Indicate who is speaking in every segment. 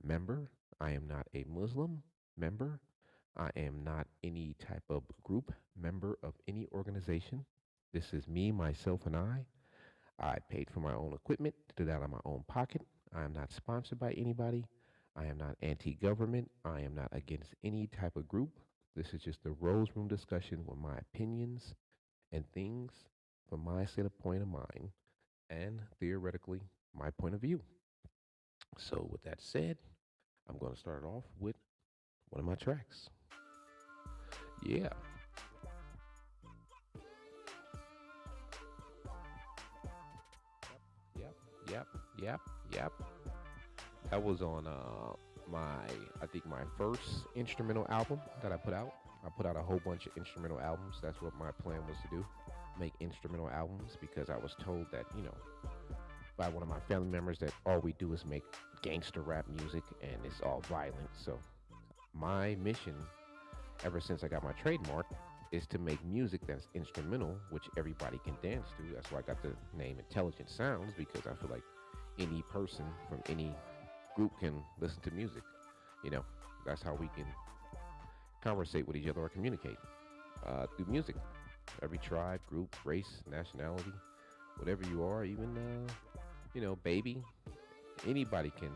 Speaker 1: member. I am not a Muslim member. I am not any type of group member of any organization. This is me, myself, and I. I paid for my own equipment, did that out of my own pocket. I am not sponsored by anybody. I am not anti government. I am not against any type of group. This is just a rose room discussion with my opinions and things from my point of mind and theoretically my point of view. So, with that said, I'm going to start off with one of my tracks. Yeah, yep, yep, yep, yep. That was on my, I think my first instrumental album that I put out. I put out a whole bunch of instrumental albums. That's what my plan was to do, make instrumental albums because I was told that by one of my family members that all we do is make gangster rap music and it's all violent. So my mission ever since I got my trademark is to make music that's instrumental, which everybody can dance to. That's why I got the name Intelligent Sounds because I feel like any person from any group can listen to music. You know, that's how we can conversate with each other or communicate through music. Every tribe, group, race, nationality, whatever you are, even baby, anybody can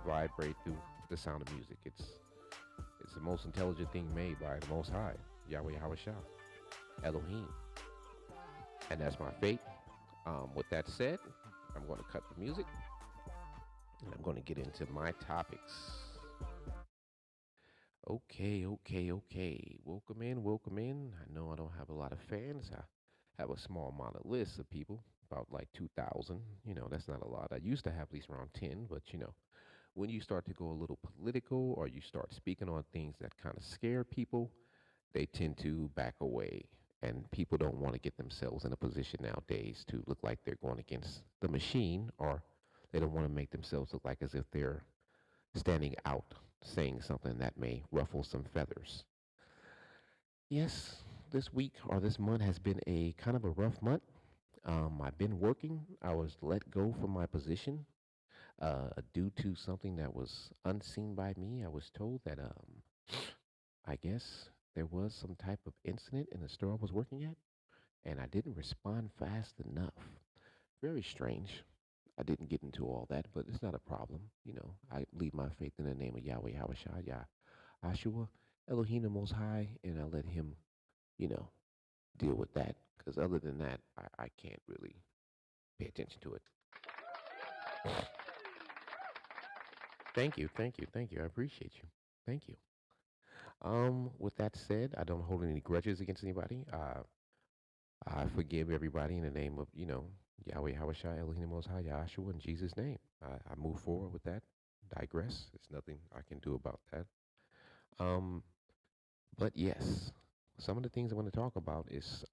Speaker 1: vibrate through the sound of music. It's the most intelligent thing made by the Most High, Yahweh Hawashah, Elohim, and that's my fate. With that said, I'm going to cut the music and I'm going to get into my topics. Okay, okay, okay. Welcome in, welcome in. I know I don't have a lot of fans. I have a small amount of lists of people, about like 2,000. That's not a lot. I used to have at least around 10, but when you start to go a little political or you start speaking on things that kind of scare people, they tend to back away. And people don't want to get themselves in a position nowadays to look like they're going against the machine, or they don't want to make themselves look like as if they're standing out saying something that may ruffle some feathers. Yes, this week or this month has been a kind of a rough month. I've been working. I was let go from my position due to something that was unseen by me. I was told that I guess there was some type of incident in the store I was working at, and I didn't respond fast enough. Very strange. I didn't get into all that, but it's not a problem. I leave my faith in the name of Yahweh Hawashah, Yah Ashua, Elohim the Most High, and I let him, you know, deal with that. Because other than that, I can't really pay attention to it. Thank you, thank you, thank you. I appreciate you. Thank you. With that said, I don't hold any grudges against anybody. I forgive everybody in the name of, Yahweh Hawashai Elohim Most High Yahshua in Jesus' name. I move forward with that. Digress. There's nothing I can do about that. Um, but yes, some of the things I want to talk about is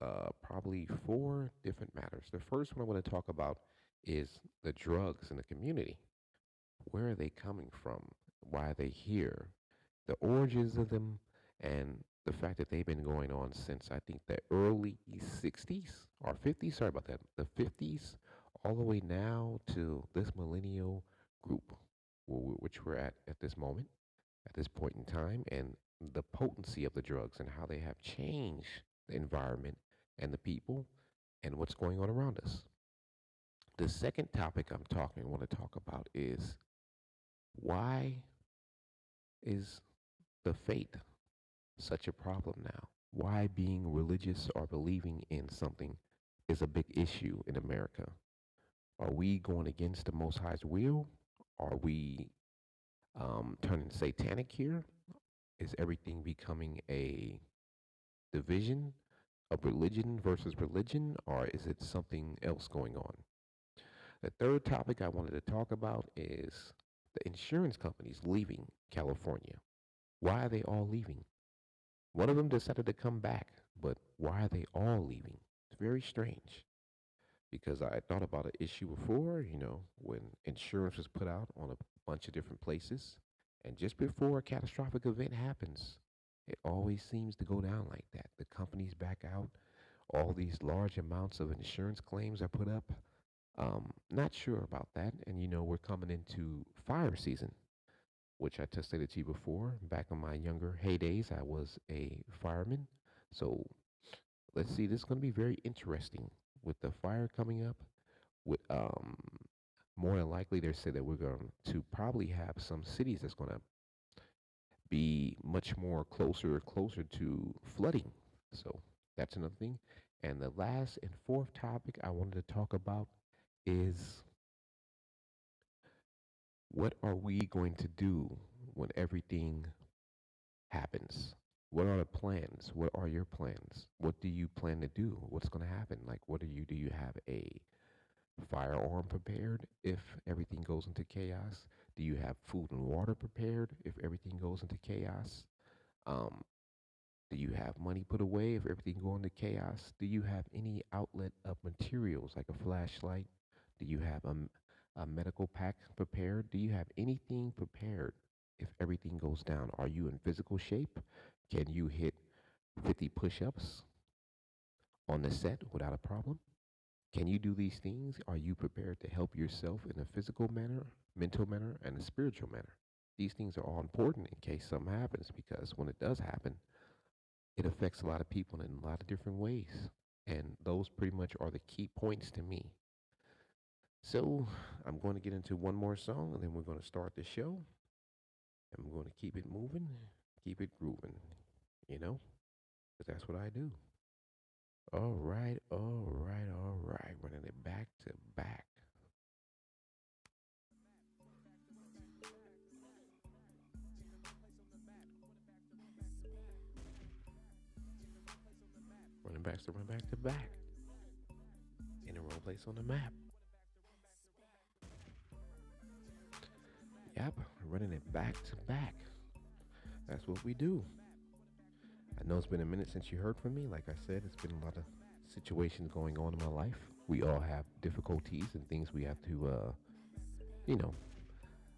Speaker 1: probably four different matters. The first one I want to talk about is the drugs in the community. Where are they coming from? Why are they here? The origins of them, and the fact that they've been going on since I think the early 60s or 50s. Sorry about that. The 50s, all the way now to this millennial group, which we're at this moment, at this point in time, and the potency of the drugs and how they have changed the environment and the people and what's going on around us. The second topic want to talk about is why is the faith such a problem now? Why being religious or believing in something is a big issue in America? Are we going against the Most High's will? Are we turning satanic here? Is everything becoming a division of religion versus religion, or is it something else going on? The third topic I wanted to talk about is the insurance companies leaving California. Why are they all leaving? One of them decided to come back, but why are they all leaving? It's very strange because I thought about an issue before, when insurance was put out on a bunch of different places. And just before a catastrophic event happens, it always seems to go down like that. The companies back out, all these large amounts of insurance claims are put up. Not sure about that. And we're coming into fire season. which I just stated to you before. Back in my younger heydays, I was a fireman. So let's see, this is going to be very interesting with the fire coming up. With more than likely, they said that we're going to probably have some cities that's going to be much more closer to flooding. So that's another thing. And the last and fourth topic I wanted to talk about is what are we going to do when everything happens? What are the plans? What are your plans? What do you plan to do? What's going to happen? Like, what do you have a firearm prepared if everything goes into chaos? Do you have food and water prepared if everything goes into chaos? Um, do you have money put away if everything goes into chaos? Do you have any outlet of materials like a flashlight? Do you have a medical pack prepared? Do you have anything prepared if everything goes down? Are you in physical shape? Can you hit 50 push ups on the set without a problem? Can you do these things? Are you prepared to help yourself in a physical manner, mental manner, and a spiritual manner? These things are all important in case something happens because when it does happen, it affects a lot of people in a lot of different ways. And those pretty much are the key points to me. So I'm going to get into one more song and then we're going to start the show. And we're going to keep it moving, keep it grooving, you know, because that's what I do. All right, all right, all right. Running it back to back. Run back to back. In the wrong place on the map. Yep, running it back to back. That's what we do. I know it's been a minute since you heard from me. Like I said, it's been a lot of situations going on in my life. We all have difficulties and things we have to, you know,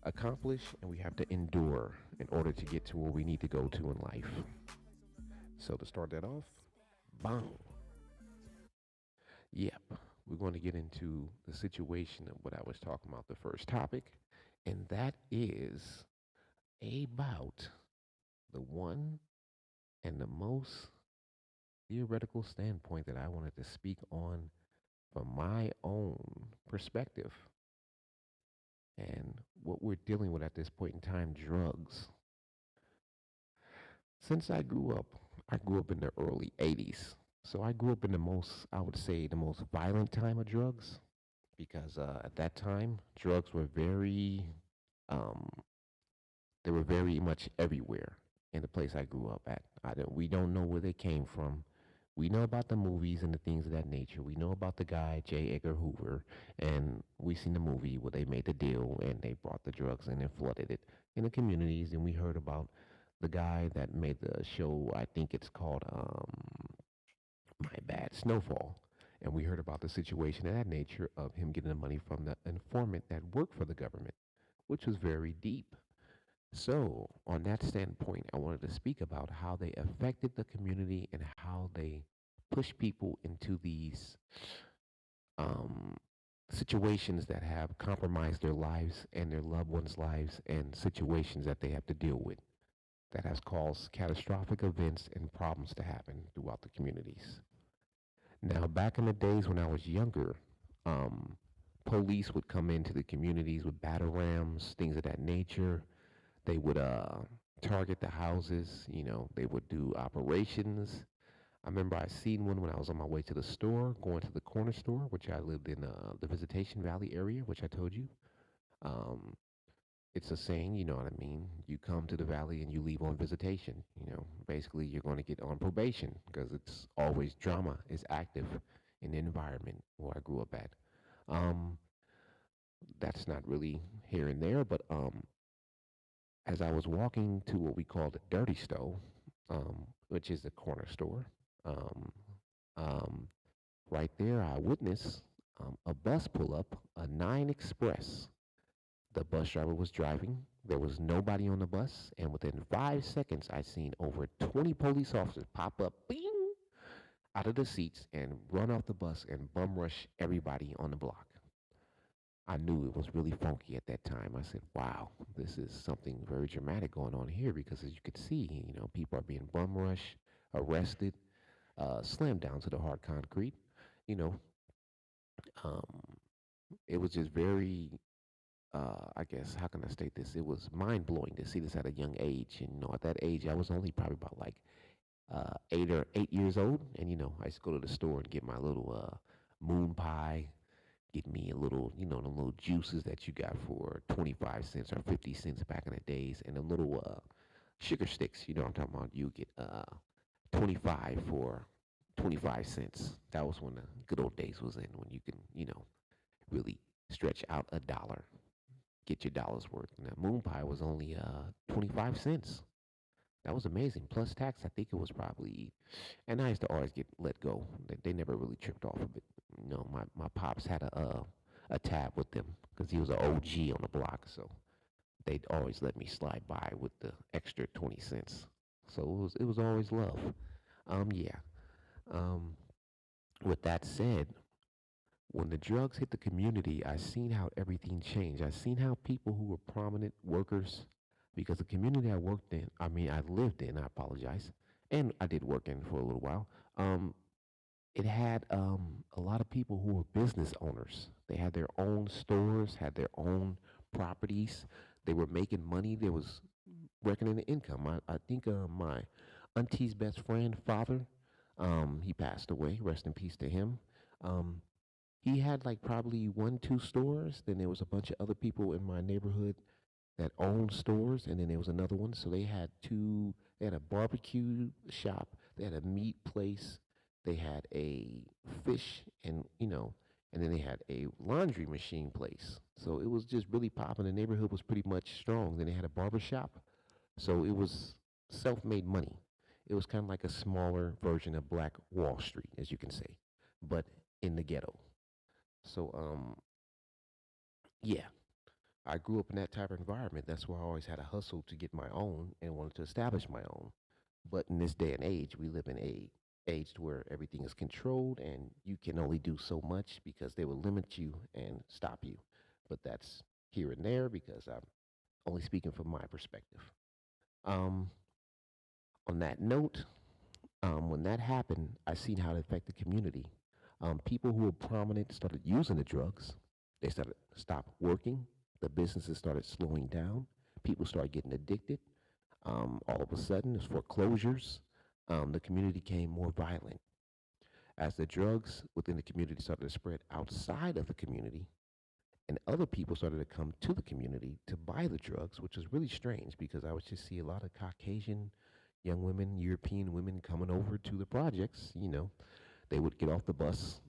Speaker 1: accomplish and we have to endure in order to get to where we need to go to in life. So to start that off, bang. Yep, we're going to get into the situation of what I was talking about, the first topic, and that is about the one and the most theoretical standpoint that I wanted to speak on from my own perspective. And what we're dealing with at this point in time, drugs. Since I grew up in the early 80s. So I grew up in the most, I would say, the most violent time of drugs because at that time, drugs were um, they were very much everywhere in the place I grew up at. We don't know where they came from. We know about the movies and the things of that nature. We know about the guy, J. Edgar Hoover, and we seen the movie where they made the deal and they brought the drugs in and flooded it in the communities. And we heard about the guy that made the show, I think it's called My Bad Snowfall. And we heard about the situation of that nature of him getting the money from the informant that worked for the government, which was very deep. So, on that standpoint, I wanted to speak about how they affected the community and how they push people into these um, situations that have compromised their lives and their loved ones' lives and situations that they have to deal with that has caused catastrophic events and problems to happen throughout the communities. Now, back in the days when I was younger, um, police would come into the communities with battle rams, things of that nature. They would target the houses. You know, they would do operations. I remember I seen one when I was on my way to the store, going to the corner store, which I lived in the Visitation Valley area, which I told you. Um, it's a saying, you know what I mean? You come to the valley and you leave on visitation. You know, basically you're going to get on probation because it's always drama is active in the environment where I grew up at. Um, that's not really here and there, but as I was walking to what we call the dirty stove, which is the corner store, um, um, right there I witnessed a bus pull up, a 9 Express. The bus driver was driving. There was nobody on the bus, and within 5 seconds, I seen over 20 police officers pop up, bing, out of the seats and run off the bus and bum rush everybody on the block. I knew it was really funky at that time. I said, wow, this is something very dramatic going on here because as you could see, people are being bum rushed, arrested, slammed down to the hard concrete. You know, um, it was just very, I guess, how can I state this? It was mind blowing to see this at a young age. And, at that age, I was only probably about like 8 years old. And, I used to go to the store and get my little moon pie, get me a little, the little juices that you got for 25 cents or 50 cents back in the days, and the little sugar sticks, I'm talking about. You get 25 for 25 cents. That was when the good old days was in, when you can, really stretch out a dollar, get your dollar's worth. And that moon pie was only 25 cents. That was amazing. Plus tax, I think it was probably, and I used to always get let go. They never really tripped off of it. My pops had a tab with them because he was an OG on the block, so they'd always let me slide by with the extra 20 cents. So it was always love. Yeah. Um, with that said, when the drugs hit the community, I seen how everything changed. I seen how people who were prominent workers, because the community I worked in, I mean, I lived in, I apologize, and I did work in for a little while. It had a lot of people who were business owners. They had their own stores, had their own properties. They were making money. There was reckoning the income. I think my auntie's best friend, father, he passed away. Rest in peace to him. Um, he had like probably one, two stores. Then there was a bunch of other people in my neighborhood that owned stores, and then there was another one. So they had two. They had a barbecue shop. They had a meat place. They had a fish, and then they had a laundry machine place. So it was just really popping. The neighborhood was pretty much strong. Then they had a barber shop. So it was self-made money. It was kind of like a smaller version of Black Wall Street, as you can say, but in the ghetto. So yeah, I grew up in that type of environment. That's why I always had a hustle to get my own and wanted to establish my own. But in this day and age, we live in a age to where everything is controlled and you can only do so much because they will limit you and stop you. But that's here and there because I'm only speaking from my perspective. Um, on that note, when that happened, I seen how it affected the community. People who were prominent started using the drugs. They started stop working. The businesses started slowing down. People started getting addicted. All of a sudden, there's foreclosures. The community became more violent. As the drugs within the community started to spread outside of the community, and other people started to come to the community to buy the drugs, which was really strange because I would just see a lot of Caucasian young women, European women coming over to the projects. They would get off the bus,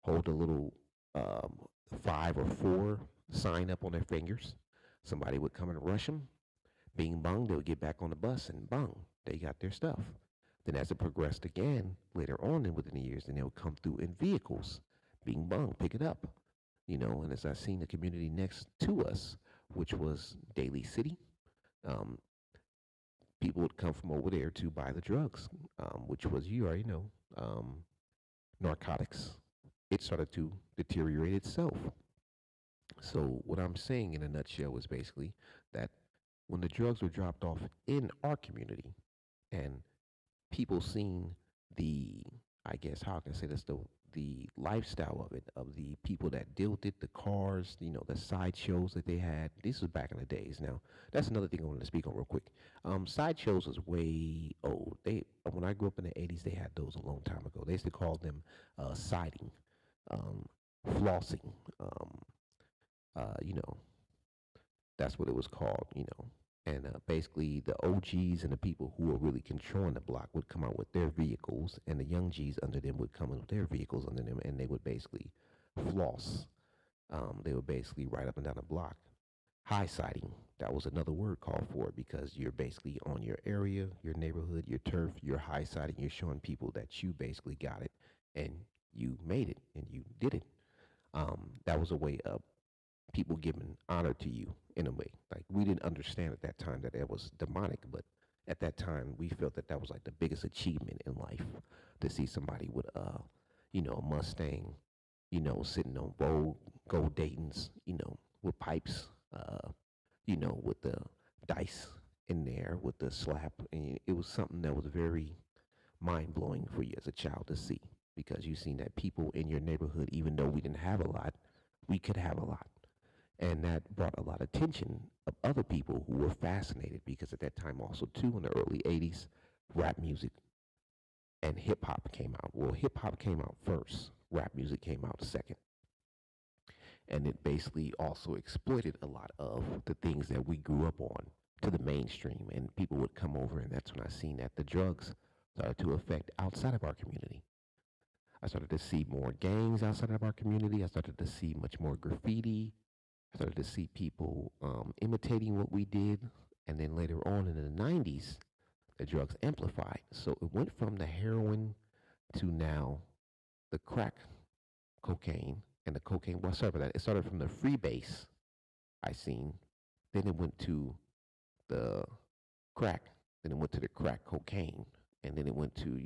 Speaker 1: hold a little um, five or four sign up on their fingers. Somebody would come and rush them. Bing bong, they would get back on the bus and bong, they got their stuff. Then as it progressed again, later on and within the years, then they would come through in vehicles. Bing bong, pick it up. And as I seen the community next to us, which was Daly City, um, people would come from over there to buy the drugs, which was, you already know, narcotics. It started to deteriorate itself. So what I'm saying in a nutshell is basically that when the drugs were dropped off in our community and people seen the, I guess, how can I say this, the lifestyle of it, of the people that dealt it, the cars, the sideshows that they had. This was back in the days. Now, that's another thing I wanted to speak on real quick. Sideshows was way old. When I grew up in the '80s, they had those a long time ago. They used to call them siding, um, flossing. You know, that's what it was called. And basically, the OGs and the people who were really controlling the block would come out with their vehicles, and the young Gs under them would come in with their vehicles under them, and they would basically floss. They would basically ride up and down the block. High siding, that was another word called for it because you're basically on your area, your neighborhood, your turf, you're high siding, you're showing people that you basically got it and you made it and you did it. That was a way of people giving honor to you in a way. Like we didn't understand at that time that it was demonic, but at that time we felt that that was like the biggest achievement in life to see somebody with a Mustang, sitting on gold Dayton's, with pipes, with the dice in there with the slap. And it was something that was very mind blowing for you as a child to see because you seen that people in your neighborhood, even though we didn't have a lot, we could have a lot. And that brought a lot of attention of other people who were fascinated because at that time also too in the early 80s, rap music and hip hop came out. Well, hip hop came out first, rap music came out second. And it basically also exploited a lot of the things that we grew up on to the mainstream. And people would come over, and that's when I seen that the drugs started to affect outside of our community. I started to see more gangs outside of our community. I started to see much more graffiti. I started to see people imitating what we did. And then later on in the 90s, the drugs amplified. So it went from the heroin to now the crack cocaine and the cocaine. Well, sorry about that. It started from the freebase I seen. Then it went to the crack. Then it went to the crack cocaine. And then it went to,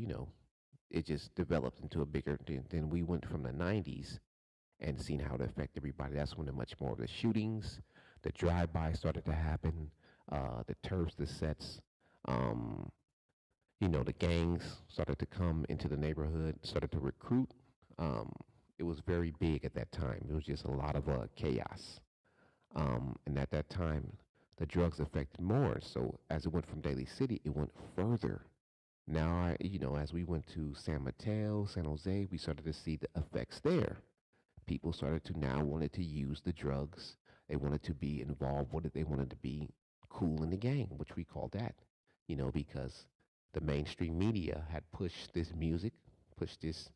Speaker 1: it just developed into a bigger. Then we went from the 90s and seen how it affected everybody. That's when the much more of the shootings, the drive-by started to happen, the turfs, the sets, um, the gangs started to come into the neighborhood, started to recruit. Um, it was very big at that time. It was just a lot of chaos. And at that time, the drugs affected more. So as it went from Daly City, it went further. Now, as we went to San Mateo, San Jose, we started to see the effects there. People started to now wanted to use the drugs. They wanted to be involved with it. They wanted to be cool in the gang, which we call that, because the mainstream media had pushed this music, pushed this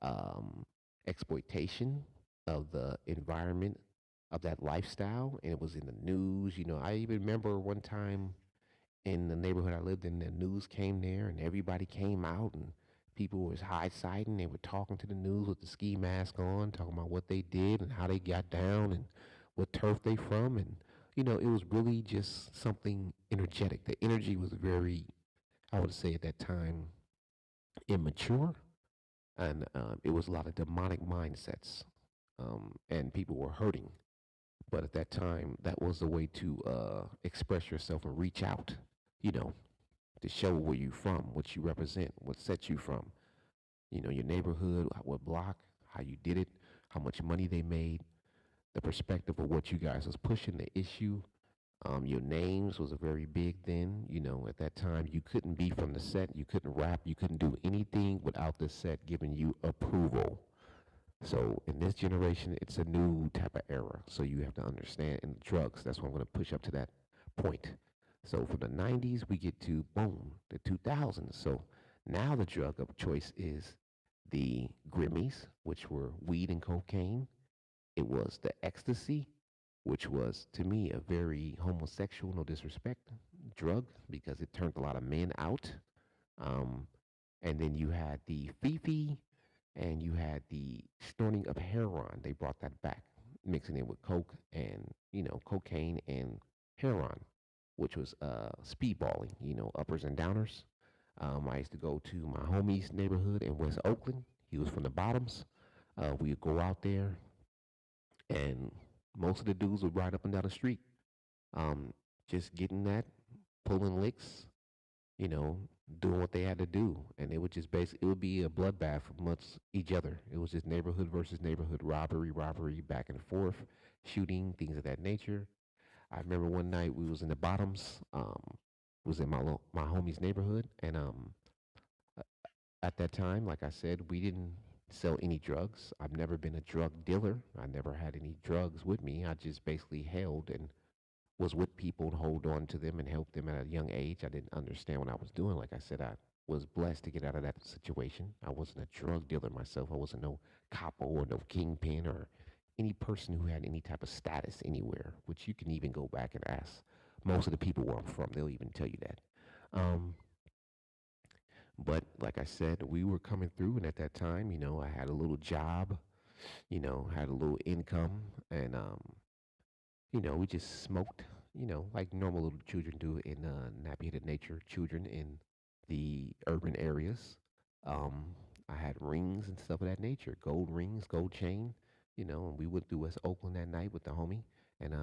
Speaker 1: um, exploitation of the environment of that lifestyle, and it was in the news. I even remember one time in the neighborhood I lived in, the news came there, and everybody came out, and people was high siding. They were talking to the news with the ski mask on, talking about what they did and how they got down and what turf they from, and it was really just something energetic. The energy was very, I would say at that time, immature, and it was a lot of demonic mindsets, and people were hurting. But at that time, that was the way to express yourself and reach out, you know, to show where you from, what you represent, what sets you from, your neighborhood, what block, how you did it, how much money they made, the perspective of what you guys was pushing, the issue. Your names was a very big then. At that time, you couldn't be from the set, you couldn't rap, you couldn't do anything without the set giving you approval. So in this generation, it's a new type of era. So you have to understand in drugs. That's why I'm going to push up to that point. So from the 90s, we get to boom, the 2000s. So now the drug of choice is the Grimmies, which were weed and cocaine. It was the ecstasy, which was to me a very homosexual, no disrespect, drug because it turned a lot of men out. Um, and then you had the Fifi, and you had the snorting of heroin. They brought that back, mixing it with coke and cocaine and heroin, which was speedballing. Uppers and downers. I used to go to my homie's neighborhood in West Oakland. He was from the bottoms. We would go out there, and most of the dudes would ride up and down the street, um, just getting that, pulling licks, you know, doing what they had to do. And it would just basically, it would be a bloodbath amongst each other. It was just neighborhood versus neighborhood, robbery, back and forth, shooting, things of that nature. I remember one night we was in the bottoms, was in my homie's neighborhood. And uh, at that time, like I said, we didn't sell any drugs. I've never been a drug dealer. I never had any drugs with me. I just basically held and was with people and hold on to them and help them at a young age. I didn't understand what I was doing. Like I said, I was blessed to get out of that situation. I wasn't a drug dealer myself. I wasn't no capo or no kingpin or any person who had any type of status anywhere, which you can even go back and ask most of the people where I'm from. They'll even tell you that. Um, but like I said, we were coming through, and at that time, I had a little job, had a little income, and we just smoked, like normal little children do in nappy-headed nature children in the urban areas. Um, I had rings and stuff of that nature, gold rings, gold chain, and we went through West Oakland that night with the homie. And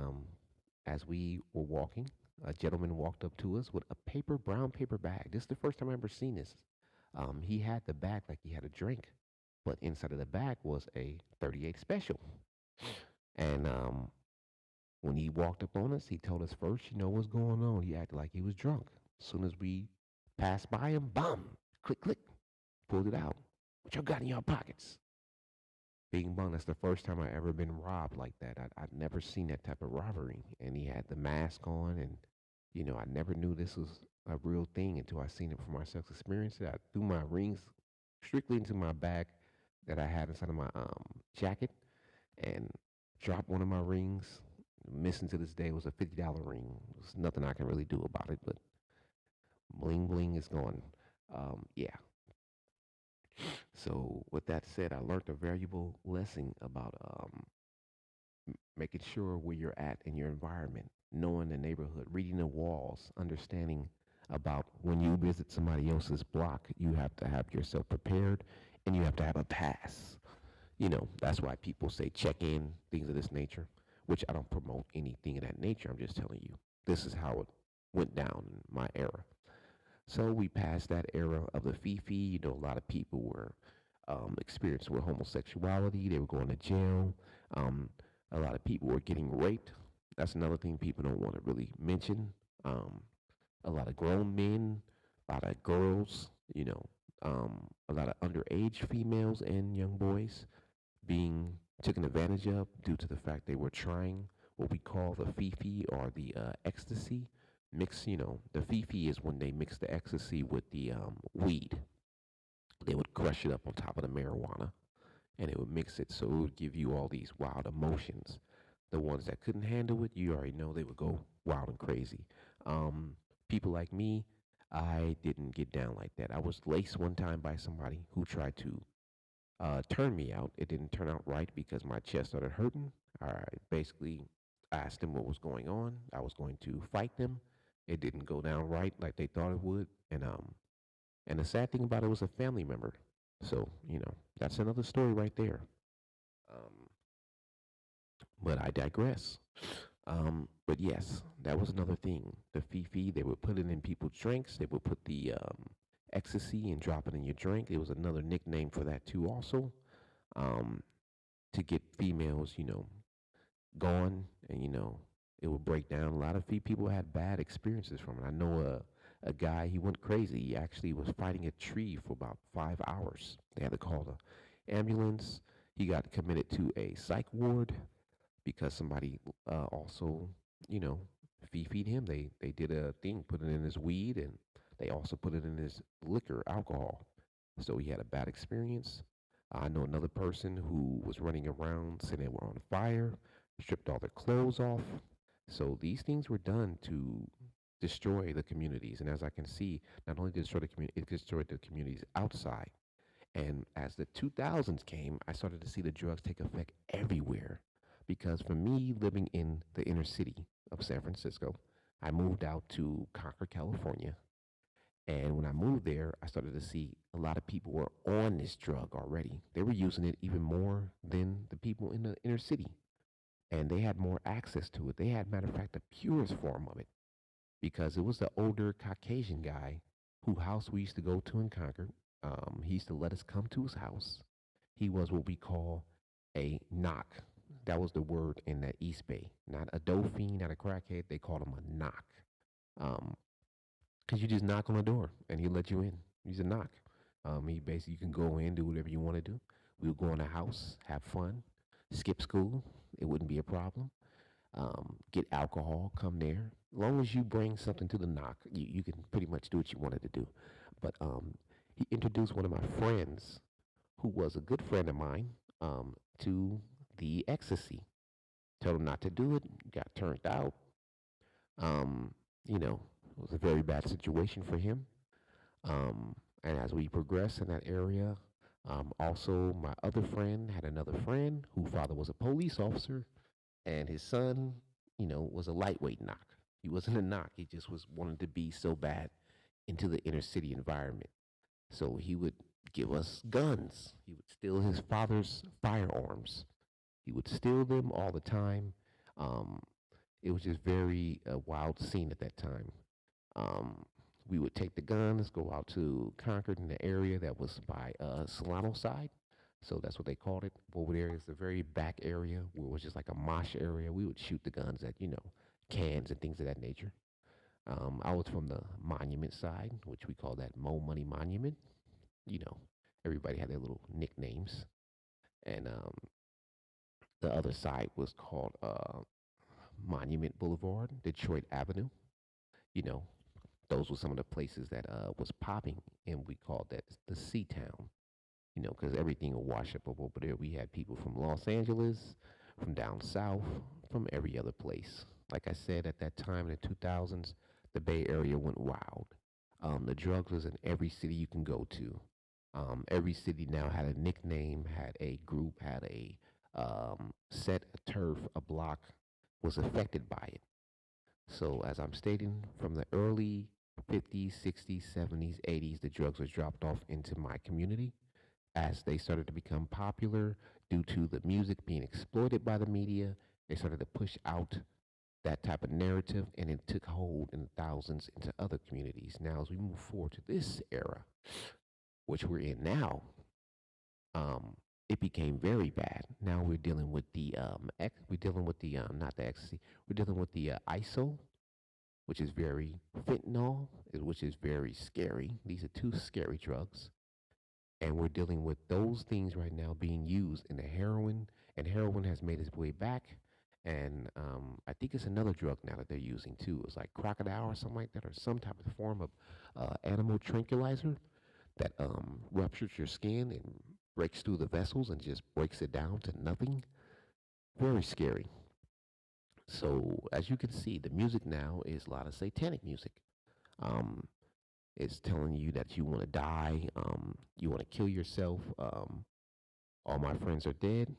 Speaker 1: as we were walking, a gentleman walked up to us with a brown paper bag. This is the first time I ever seen this. He had the bag like he had a drink, but inside of the bag was a 38 special. And when he walked up on us, he told us first, what's going on. He acted like he was drunk. As soon as we passed by him, bum, click, click, pulled it out. What y'all got in your pockets? Bing bong, that's the first time I ever been robbed like that. I'd never seen that type of robbery. And he had the mask on, and I never knew this was a real thing until I seen it for myself, experienced it. I threw my rings strictly into my bag that I had inside of my jacket, and dropped one of my rings. Missing to this day was a $50 ring. There's nothing I can really do about it, but bling bling is gone. Yeah. So with that said, I learned a valuable lesson about making sure where you're at in your environment, knowing the neighborhood, reading the walls, understanding about when you visit somebody else's block, you have to have yourself prepared and you have to have a pass. That's why people say check in, things of this nature, which I don't promote anything of that nature. I'm just telling you, this is how it went down in my era. So we passed that era of the Fifi. A lot of people were experiencing with homosexuality. They were going to jail. Um, a lot of people were getting raped. That's another thing people don't want to really mention. Um, a lot of grown men, a lot of girls, a lot of underage females and young boys being taken advantage of due to the fact they were trying what we call the Fifi or the ecstasy mix. The Fifi is when they mix the ecstasy with the weed. They would crush it up on top of the marijuana and it would mix it so it would give you all these wild emotions. The ones that couldn't handle it, you already know they would go wild and crazy. Um, People like me, I didn't get down like that. I was laced one time by somebody who tried to turn me out. It didn't turn out right because my chest started hurting. I basically asked them what was going on. I was going to fight them. It didn't go down right like they thought it would, and the sad thing about it was a family member. So that's another story right there. Um, but I digress. But yes, that was another thing. The Fifi, they would put it in people's drinks. They would put the ecstasy and drop it in your drink. It was another nickname for that too, also, um, to get females, gone, and it would break down. A lot of people had bad experiences from it. I know a guy, he went crazy. He actually was fighting a tree for about 5 hours. They had to call the ambulance. He got committed to a psych ward because somebody also, you know, feed him. They did a thing, put it in his weed, and they also put it in his liquor, alcohol. So he had a bad experience. I know another person who was running around saying they were on fire, stripped all their clothes off. So these things were done to destroy the communities. And as I can see, not only did it destroy the community, it destroyed the communities outside. And as the 2000s came, I started to see the drugs take effect everywhere. Because for me, living in the inner city of San Francisco, I moved out to Concord, California. And when I moved there, I started to see a lot of people were on this drug already. They were using it even more than the people in the inner city. And they had more access to it. They had, matter of fact, the purest form of it because it was the older Caucasian guy whose house we used to go to in Concord. He used to let us come to his house. He was what we call a knock. That was the word in the East Bay. Not a dope fiend, not a crackhead. They called him a knock. Um, Cause you just knock on the door and he'll let you in. He's a knock. He basically, you can go in, do whatever you want to do. We would go in the house, have fun, skip school. It wouldn't be a problem. Get alcohol, come there. As long as you bring something to the knock, you can pretty much do what you wanted to do. But he introduced one of my friends, who was a good friend of mine, to the ecstasy. Told him not to do it. Got turned out. Um, it was a very bad situation for him. And as we progressed in that area, also my other friend had another friend whose father was a police officer, and his son, was a lightweight knock. He wasn't a knock. He just was wanted to be so bad into the inner city environment. So he would give us guns. He would steal his father's firearms. He would steal them all the time. Um, it was just very wild scene at that time. Um, we would take the guns, go out to Concord in the area that was by Solano side. So that's what they called it over there. It's a very back area where it was just like a mosh area. We would shoot the guns at, cans and things of that nature. I was from the monument side, which we call that Mo Money Monument. You know, everybody had their little nicknames. And the other side was called Monument Boulevard, Detroit Avenue. You know, those were some of the places that was popping, and we called that the Sea Town. Because everything will wash up over there. We had people from Los Angeles, from down south, from every other place. Like I said, at that time in the 2000s, the Bay Area went wild. The drugs was in every city you can go to. Every city now had a nickname, had a group, had a set, a turf, a block, was affected by it. So, as I'm stating, from the early 50s, 60s, 70s, 80s, the drugs were dropped off into my community as they started to become popular due to the music being exploited by the media. They started to push out that type of narrative, and it took hold in thousands into other communities. Now, as we move forward to this era, which we're in now, um, it became very bad. Now we're dealing with the we're dealing with the not the ecstasy, we're dealing with the ISO, which is very fentanyl, which is very scary. These are two scary drugs, and we're dealing with those things right now being used in the heroin, and heroin has made its way back. And I think it's another drug now that they're using too. It's like crocodile or something like that, or some type of form of animal tranquilizer that ruptures your skin and breaks through the vessels and just breaks it down to nothing. Very scary. So as you can see, the music now is a lot of satanic music. Um, it's telling you that you want to die, you want to kill yourself. All my friends are dead.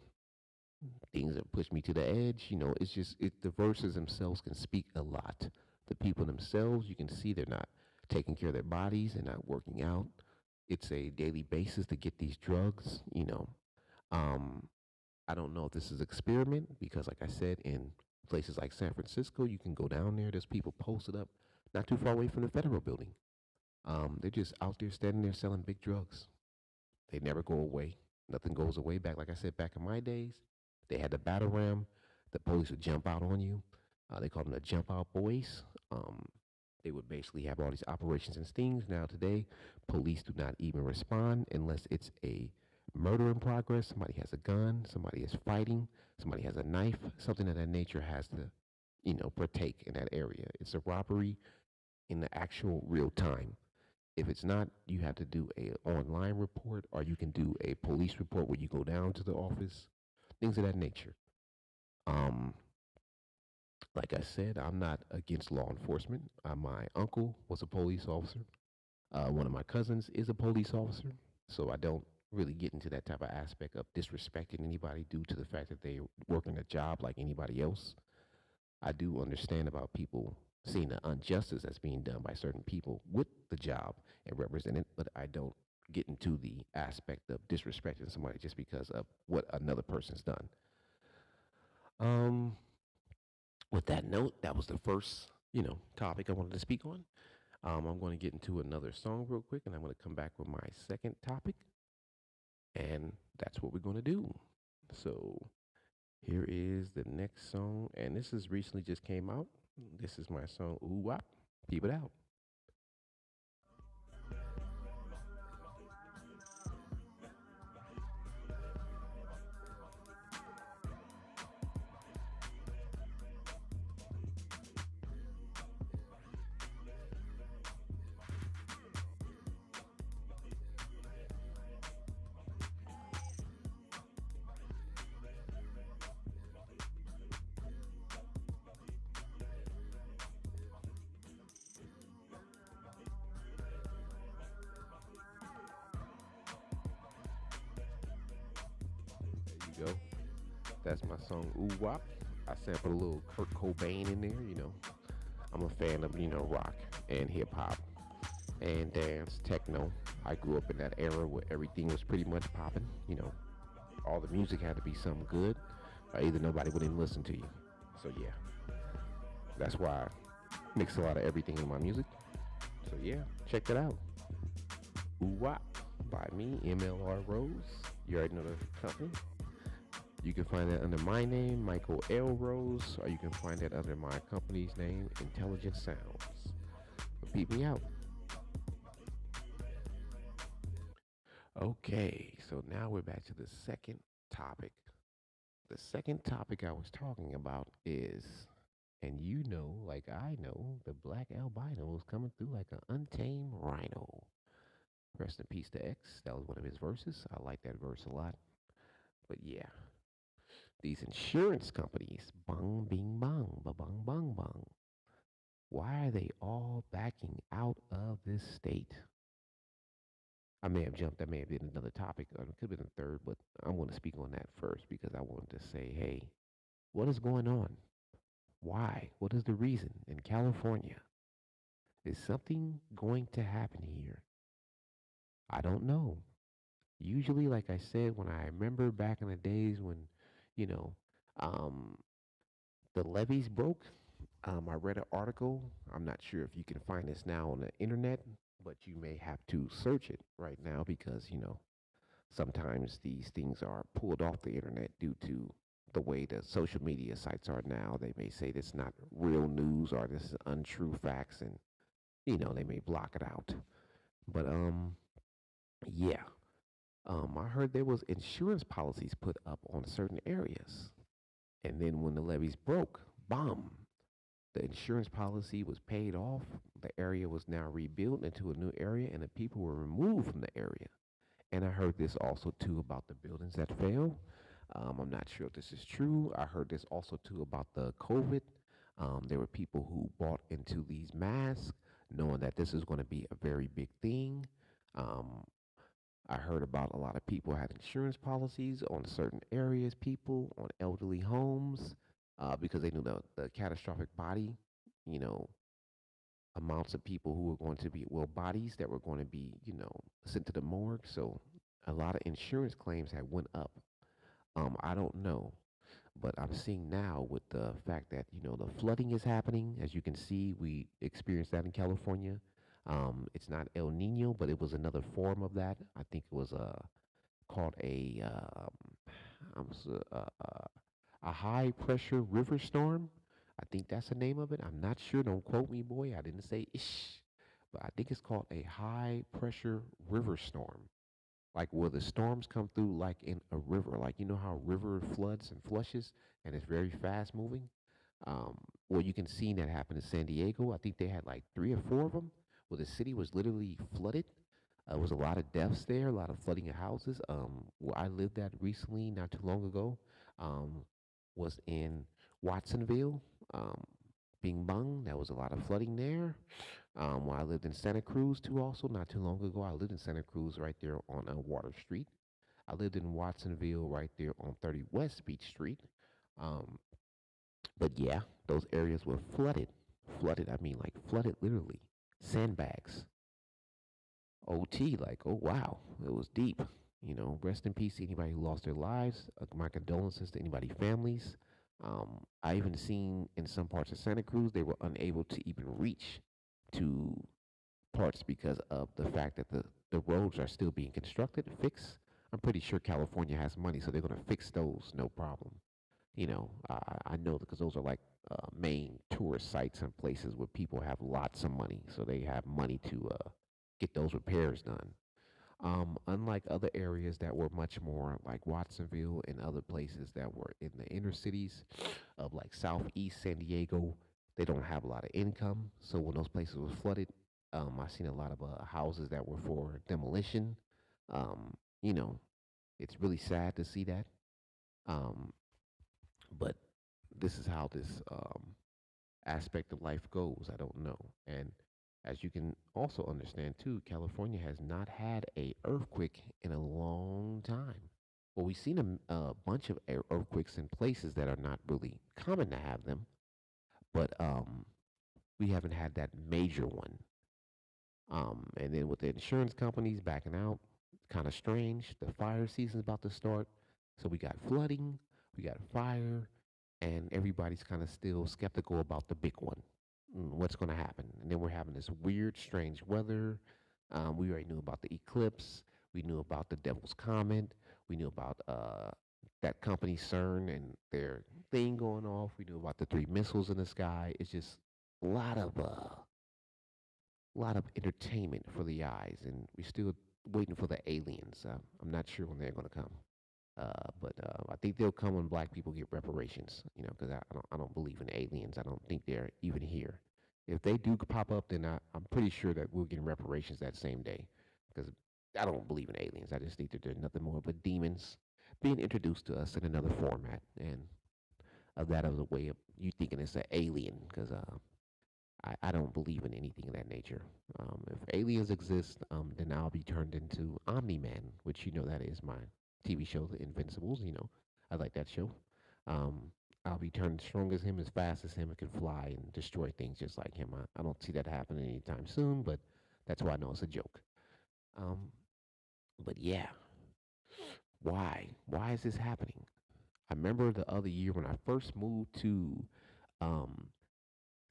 Speaker 1: Things that push me to the edge. It's just the verses themselves can speak a lot. The people themselves, you can see they're not taking care of their bodies, they're not working out. It's a daily basis to get these drugs. Um, I don't know if this is experiment because, like I said, in places like San Francisco, you can go down there. There's people posted up not too far away from the federal building. They're just out there standing there selling big drugs. They never go away. Nothing goes away. Back, like I said, back in my days, they had the battle ram. The police would jump out on you. They called them the jump out boys. Um, they would basically have all these operations and stings. Now today, police do not even respond unless it's a murder in progress. Somebody has a gun. Somebody is fighting. Somebody has a knife. Something of that nature has to, partake in that area. It's a robbery in the actual real time. If it's not, you have to do a online report, or you can do a police report where you go down to the office, things of that nature. Um, like I said, I'm not against law enforcement. My uncle was a police officer. One of my cousins is a police officer, so I don't really get into that type of aspect of disrespecting anybody due to the fact that they work in a job like anybody else. I do understand about people seeing the injustice that's being done by certain people with the job and represent it, but I don't get into the aspect of disrespecting somebody just because of what another person's done. Um, with that note, that was the first, topic I wanted to speak on. I'm going to get into another song real quick, and I'm going to come back with my second topic, and that's what we're going to do. So here is the next song, and this is recently just came out. This is my song, Ooh Wop. Peep it out. There you go. That's my song, Ooh Wop. I sampled a little Kurt Cobain in there. I'm a fan of, rock and hip hop. and dance, techno. I grew up in that era where everything was pretty much popping. All the music had to be something good, or either nobody would even listen to you. So yeah, that's why I mix a lot of everything in my music. So yeah, check that out. Ooh Wop by me, MLR Rose. You already know the company. You can find that under my name, Michael L. Rose, or you can find that under my company's name, Intelligent Sounds. So peep me out. Okay, so now we're back to the second topic. The second topic I was talking about is, and you know, like I know, the black albino is coming through like an untamed rhino. Rest in peace to X. That was one of his verses. I like that verse a lot. But yeah, these insurance companies, bang, bing, bang, ba, bang, bang, bang. Why are they all backing out of this state? I may have jumped. That may have been another topic. Or it could have been a third, but I'm going to speak on that first because I wanted to say, hey, what is going on? Why? What is the reason in California? Is something going to happen here? I don't know. Usually, like I said, when I remember back in the days when, you know, um, the levees broke, I read an article. I'm not sure if you can find this now on the internet, but you may have to search it right now because, sometimes these things are pulled off the internet due to the way the social media sites are now. They may say this is not real news or this is untrue facts, and they may block it out. But yeah, I heard there was insurance policies put up on certain areas, and then when the levees broke, bomb, the insurance policy was paid off. The area was now rebuilt into a new area, and the people were removed from the area. And I heard this also too about the buildings that fell. I'm not sure if this is true. I heard this also too about the COVID. There were people who bought into these masks, knowing that this is going to be a very big thing. Um, I heard about a lot of people had insurance policies on certain areas, people on elderly homes, because they knew the catastrophic body, you know, amounts of people who were going to be, well, bodies that were going to be, sent to the morgue. So a lot of insurance claims had went up. I don't know, but I'm seeing now with the fact that the flooding is happening. As you can see, we experienced that in California. It's not El Nino, but it was another form of that. I think it was called a high pressure river storm. I think that's the name of it. I'm not sure. Don't quote me, boy. I didn't say ish, but I think it's called a high pressure river storm. Like where the storms come through like in a river. Like you know how a river floods and flushes and it's very fast moving. Um, well, you can see that happen in San Diego. I think they had like three or four of them where the city was literally flooded. There was a lot of deaths there, a lot of flooding of houses. Where I lived at recently, not too long ago, um, was in Watsonville, um, Bing Bung. There was a lot of flooding there. Where I lived in Santa Cruz too, also not too long ago. I lived in Santa Cruz right there on Water Street. I lived in Watsonville right there on 30 West Beach Street. Um, but yeah, those areas were flooded. Flooded, I mean like flooded literally. Sandbags. OT, like, oh wow, it was deep. Rest in peace to anybody who lost their lives. My condolences to anybody families. I even seen in some parts of Santa Cruz they were unable to even reach to parts because of the fact that the roads are still being constructed, fixed. I'm pretty sure California has money, so they're going to fix those, no problem. I know because those are like main tourist sites and places where people have lots of money, so they have money to get those repairs done. Unlike other areas that were much more like Watsonville and other places that were in the inner cities of like Southeast San Diego, they don't have a lot of income. So when those places were flooded, I seen a lot of houses that were for demolition. Um, you know, it's really sad to see that. Um, but this is how this aspect of life goes. I don't know. And as you can also understand too, California has not had a earthquake in a long time. Well, we've seen a bunch of earthquakes in places that are not really common to have them, but we haven't had that major one. And then with the insurance companies backing out, kind of strange. The fire season's about to start. So we got flooding, we got fire, and everybody's kind of still skeptical about the big one. What's going to happen? And then we're having this weird, strange weather. We already knew about the eclipse. We knew about the devil's comet. We knew about that company CERN and their thing going off. We knew about the three missiles in the sky. It's just a lot of entertainment for the eyes, and we're still waiting for the aliens. I'm not sure when they're going to come, but I think they'll come when black people get reparations. You know, because I don't believe in aliens. I don't think they're even here. If they do pop up, then I'm pretty sure that we'll get reparations that same day, because I don't believe in aliens. I just think that they're nothing more but demons being introduced to us in another format, and of that as a way of you thinking it's an alien, because I don't believe in anything of that nature. If aliens exist, then I'll be turned into Omni Man, which you know that is my TV show, The Invincibles. You know, I like that show. Um, I'll be turned strong as him, as fast as him, and can fly and destroy things just like him. I don't see that happening anytime soon, but that's why I know it's a joke. Um, but yeah, why? Why is this happening? I remember the other year when I first moved to um,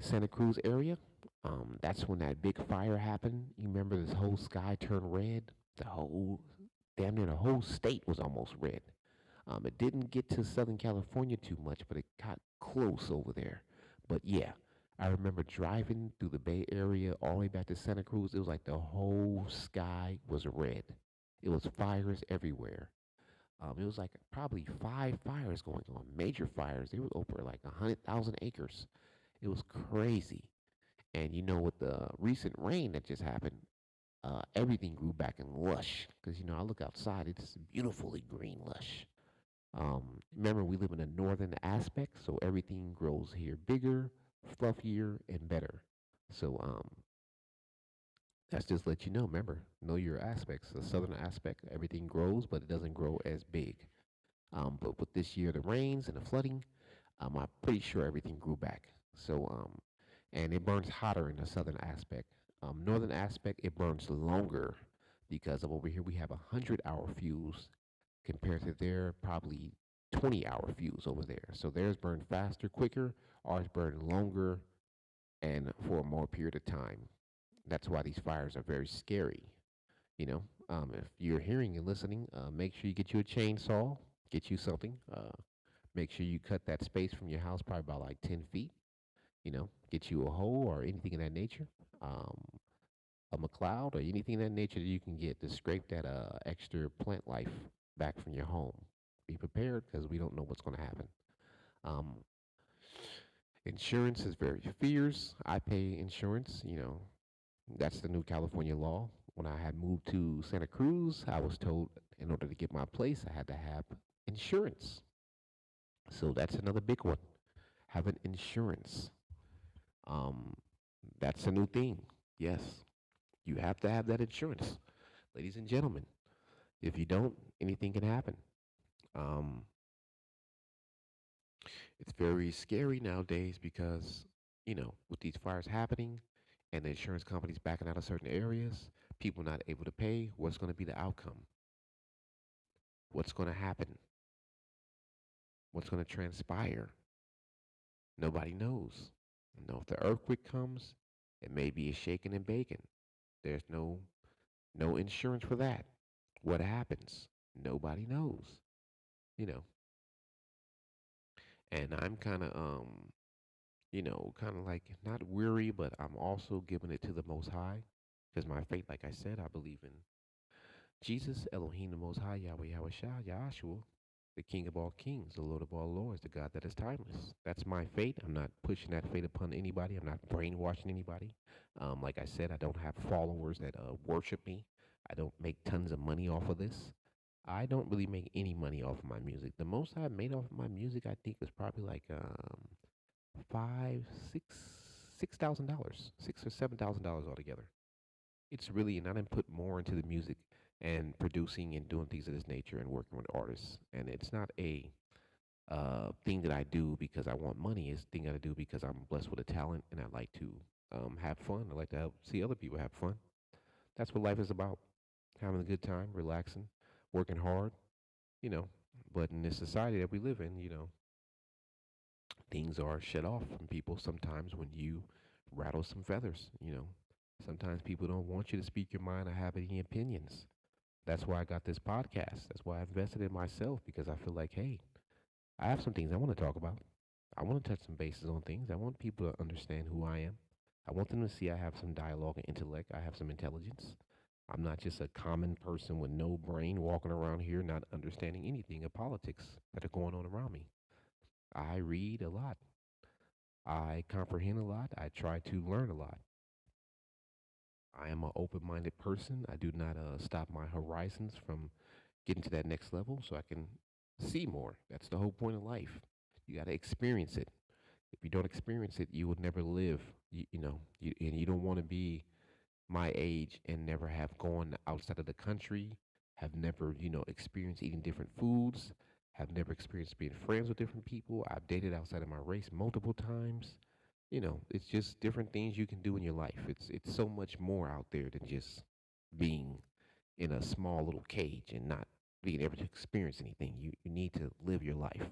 Speaker 1: Santa Cruz area. That's when that big fire happened. You remember this whole sky turned red? The whole, damn near the whole state was almost red. It didn't get to Southern California too much, but it got close over there. But yeah, I remember driving through the Bay Area all the way back to Santa Cruz. It was like the whole sky was red. It was fires everywhere. It was like probably five fires going on, major fires. They were over like 100,000 acres. It was crazy. And you know, with the recent rain that just happened, everything grew back in lush. Because you know, I look outside; it's beautifully green lush. Remember, we live in a northern aspect, so everything grows here bigger, fluffier, and better. So that's just let you know. Remember, know your aspects. The southern aspect, everything grows, but it doesn't grow as big. But with this year, the rains and the flooding, I'm pretty sure everything grew back. So and it burns hotter in the southern aspect. Northern aspect, it burns longer because of over here we have 100-hour fuse compared to their probably 20-hour fuse over there. So theirs burn faster, quicker. Ours burn longer and for a more period of time. That's why these fires are very scary. You know, if you're hearing and listening, make sure you get you a chainsaw, get you something. Make sure you cut that space from your house probably about like 10 feet. You know, get you a hoe or anything of that nature, um, a McLeod or anything of that nature that you can get to scrape that extra plant life back from your home. Be prepared because we don't know what's going to happen. Um, Insurance is very fierce. I pay insurance. You know, that's the new California law. When I had moved to Santa Cruz, I was told in order to get my place, I had to have insurance. So that's another big one. Having insurance. Um, that's a new thing. Yes, you have to have that insurance, ladies and gentlemen. If you don't, anything can happen. Um, it's very scary nowadays because, you know, with these fires happening and the insurance companies backing out of certain areas, people not able to pay, what's going to be the outcome? What's going to happen? What's going to transpire? Nobody knows. You know, if the earthquake comes, it may be a shaking and baking. There's no insurance for that. What happens? Nobody knows. You know, and I'm kind of you know, kind of like not weary, but I'm also giving it to the Most High because my faith, like I said, I believe in Jesus, Elohim, the Most High, Yahweh, Yahweh Shah, Yahshua, the King of all kings, the Lord of all lords, the God that is timeless. That's my fate. I'm not pushing that fate upon anybody. I'm not brainwashing anybody. Like I said, I don't have followers that worship me. I don't make tons of money off of this. I don't really make any money off of my music. The most I've made off of my music, I think, was probably like five, $6,000, $6 or $7,000 altogether. It's really, and I didn't put more into the music and producing and doing things of this nature and working with artists. And it's not a thing that I do because I want money. It's a thing that I do because I'm blessed with a talent and I like to have fun. I like to help see other people have fun. That's what life is about. Having a good time, relaxing, working hard, you know. But in this society that we live in, things are shut off from people sometimes when you rattle some feathers. Sometimes people don't want you to speak your mind or have any opinions. That's why I got this podcast. That's why I invested in myself because I feel like, hey, I have some things I want to talk about. I want to touch some bases on things. I want people to understand who I am. I want them to see I have some dialogue and intellect. I have some intelligence. I'm not just a common person with no brain walking around here not understanding anything of politics that are going on around me. I read a lot. I comprehend a lot. I try to learn a lot. I am an open minded person. I do not stop my horizons from getting to that next level so I can see more. That's the whole point of life. You got to experience it. If you don't experience it, you will never live. And you don't want to be my age and never have gone outside of the country, have never, experienced eating different foods, have never experienced being friends with different people. I've dated outside of my race multiple times. It's just different things you can do in your life. It's so much more out there than just being in a small little cage and not being able to experience anything. You need to live your life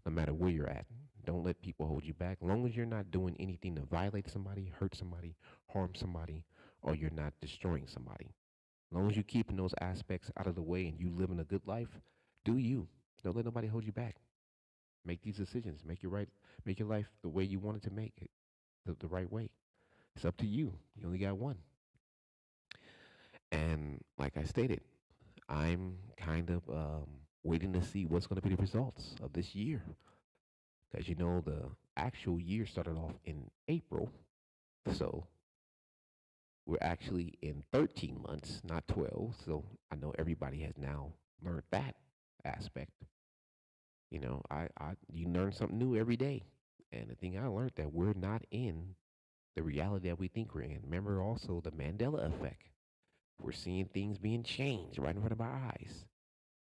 Speaker 1: no matter where you're at. Don't let people hold you back. As long as you're not doing anything to violate somebody, hurt somebody, harm somebody, or you're not destroying somebody. As long as you're keeping those aspects out of the way and you living a good life, do you. Don't let nobody hold you back. Make these decisions. Make your life the way you want it to make it, the right way. It's up to you. You only got one. And like I stated, I'm kind of waiting to see what's going to be the results of this year. Because the actual year started off in April. So we're actually in 13 months, not 12. So I know everybody has now learned that aspect. You learn something new every day. And the thing I learned that we're not in the reality that we think we're in. Remember also the Mandela effect. We're seeing things being changed right in front of our eyes.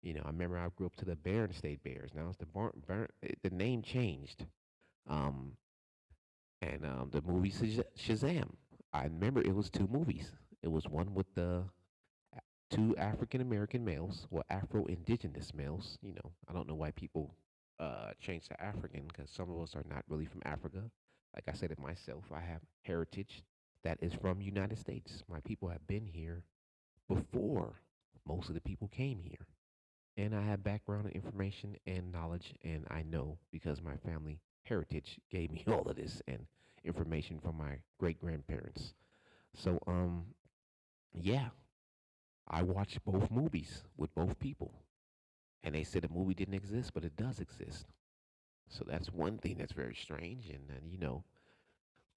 Speaker 1: I remember I grew up to the Barron State Bears. Now it's the name changed. Um, and the movie Shazam. I remember it was two movies. It was one with the two African American males, or Afro Indigenous males. I don't know why people change to African because some of us are not really from Africa. Like I said it myself, I have heritage that is from United States. My people have been here before most of the people came here. And I have background and information and knowledge, and I know because my family heritage gave me all of this and information from my great grandparents. So, yeah, I watched both movies with both people, and they said the movie didn't exist, but it does exist. So that's one thing that's very strange, and then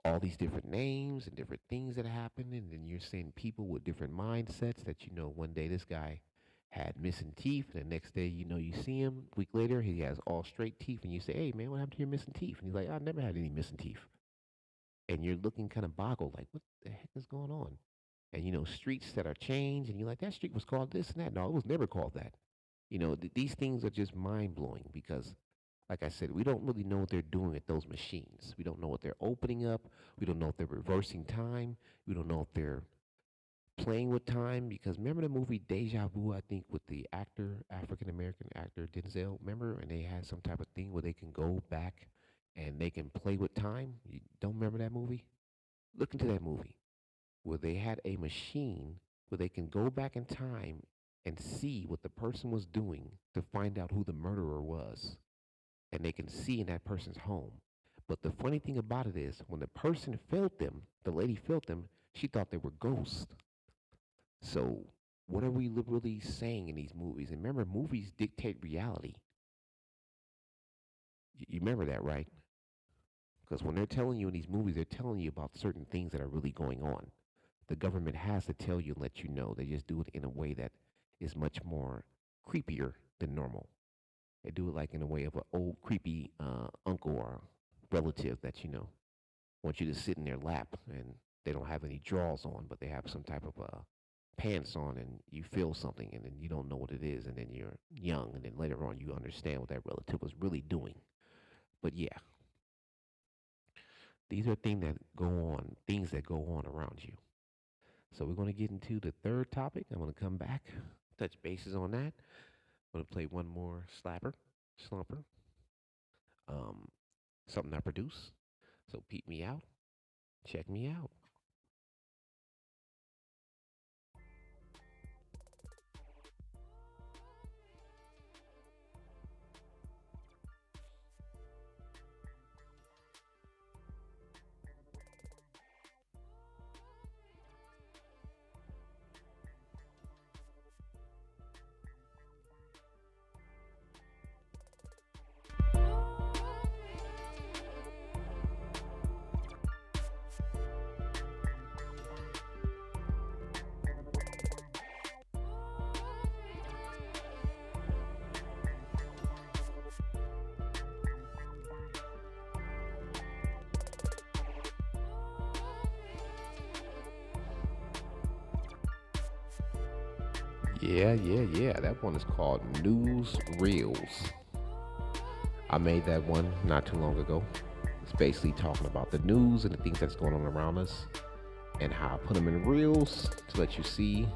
Speaker 1: all these different names and different things that happen, and then you're seeing people with different mindsets. That one day this guy had missing teeth, and the next day you see him a week later he has all straight teeth, and you say, "Hey man, what happened to your missing teeth?" And he's like, "I never had any missing teeth." And you're looking kind of boggled, like, what the heck is going on? And streets that are changed, and you're like, that street was called this and that. No, it was never called that. These things are just mind blowing because, like I said, we don't really know what they're doing with those machines. We don't know what they're opening up. We don't know if they're reversing time. We don't know if they're playing with time. Because remember the movie Deja Vu, I think, with the actor, African American actor Denzel. Remember, and they had some type of thing where they can go back and they can play with time. You don't remember that movie? Look into that movie where they had a machine where they can go back in time and see what the person was doing to find out who the murderer was. And they can see in that person's home. But the funny thing about it is, when the person felt them, the lady felt them, she thought they were ghosts. So, what are we really saying in these movies? And remember, movies dictate reality. You remember that, right? Because when they're telling you in these movies, they're telling you about certain things that are really going on. The government has to tell you and let you know. They just do it in a way that is much more creepier than normal. They do it like in a way of an old creepy uncle or relative that want you to sit in their lap, and they don't have any drawers on, but they have some type of pants on, and you feel something, and then you don't know what it is, and then you're young, and then later on you understand what that relative was really doing. But yeah, these are things that go on around you. So we're going to get into the third topic. I'm going to come back, touch bases on that. I'm going to play one more slumper, um, something I produce. So peep me out, check me out. Yeah. That one is called News Reels. I made that one not too long ago. It's basically talking about the news and the things that's going on around us and how I put them in reels to let you see.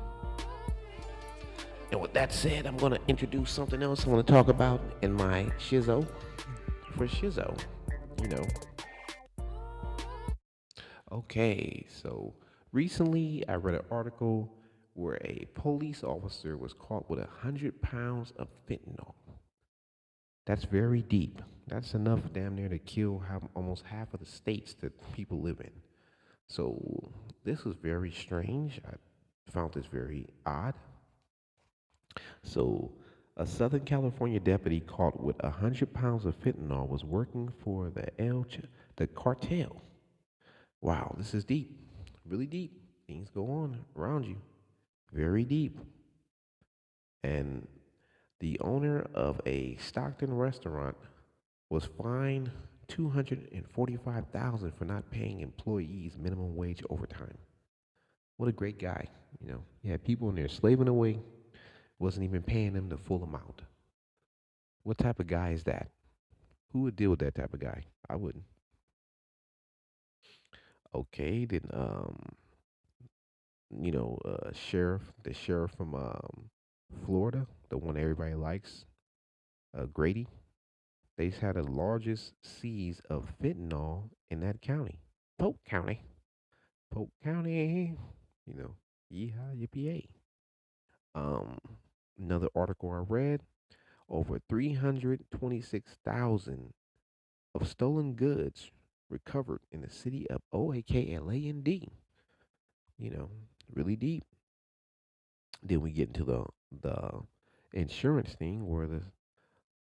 Speaker 1: And with that said, I'm going to introduce something else I want to talk about in my shizzo for shizzo. You know, okay, so recently I read an article where a police officer was caught with 100 pounds of fentanyl. That's very deep. That's enough damn near to kill almost half of the states that people live in. So this was very strange. I found this very odd. So a Southern California deputy caught with 100 pounds of fentanyl was working for the cartel. Wow, this is deep, really deep. Things go on around you, very deep. And the owner of a Stockton restaurant was fined 245,000 for not paying employees minimum wage overtime. What a great guy. He had people in there slaving away, wasn't even paying them the full amount. What type of guy is that? Who would deal with that type of guy? I wouldn't. Okay, then the sheriff from Florida, the one everybody likes, Grady. They've had the largest seize of fentanyl in that county, Polk County. Polk County, you know, yeehaw, yippee Another article I read: over 326,000 of stolen goods recovered in the city of OAKLAND. You know, really deep. Then we get into the insurance thing where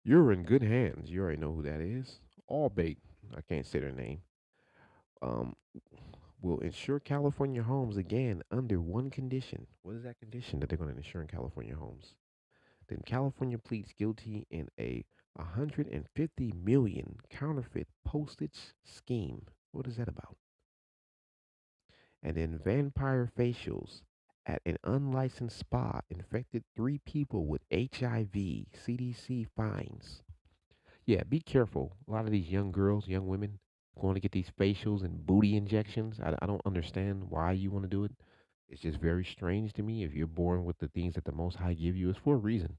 Speaker 1: you're in good hands. You already know who that is. Allbait, I can't say their name. Um, will insure California homes again under one condition. What is that condition that they're going to insure in California homes? Then California pleads guilty in a 150 million counterfeit postage scheme. What is that about? And then vampire facials at an unlicensed spa infected 3 people with HIV. CDC finds. Yeah, be careful. A lot of these young girls, young women, going to get these facials and booty injections. I don't understand why you want to do it. It's just very strange to me. If you're born with the things that the Most High give you, it's for a reason.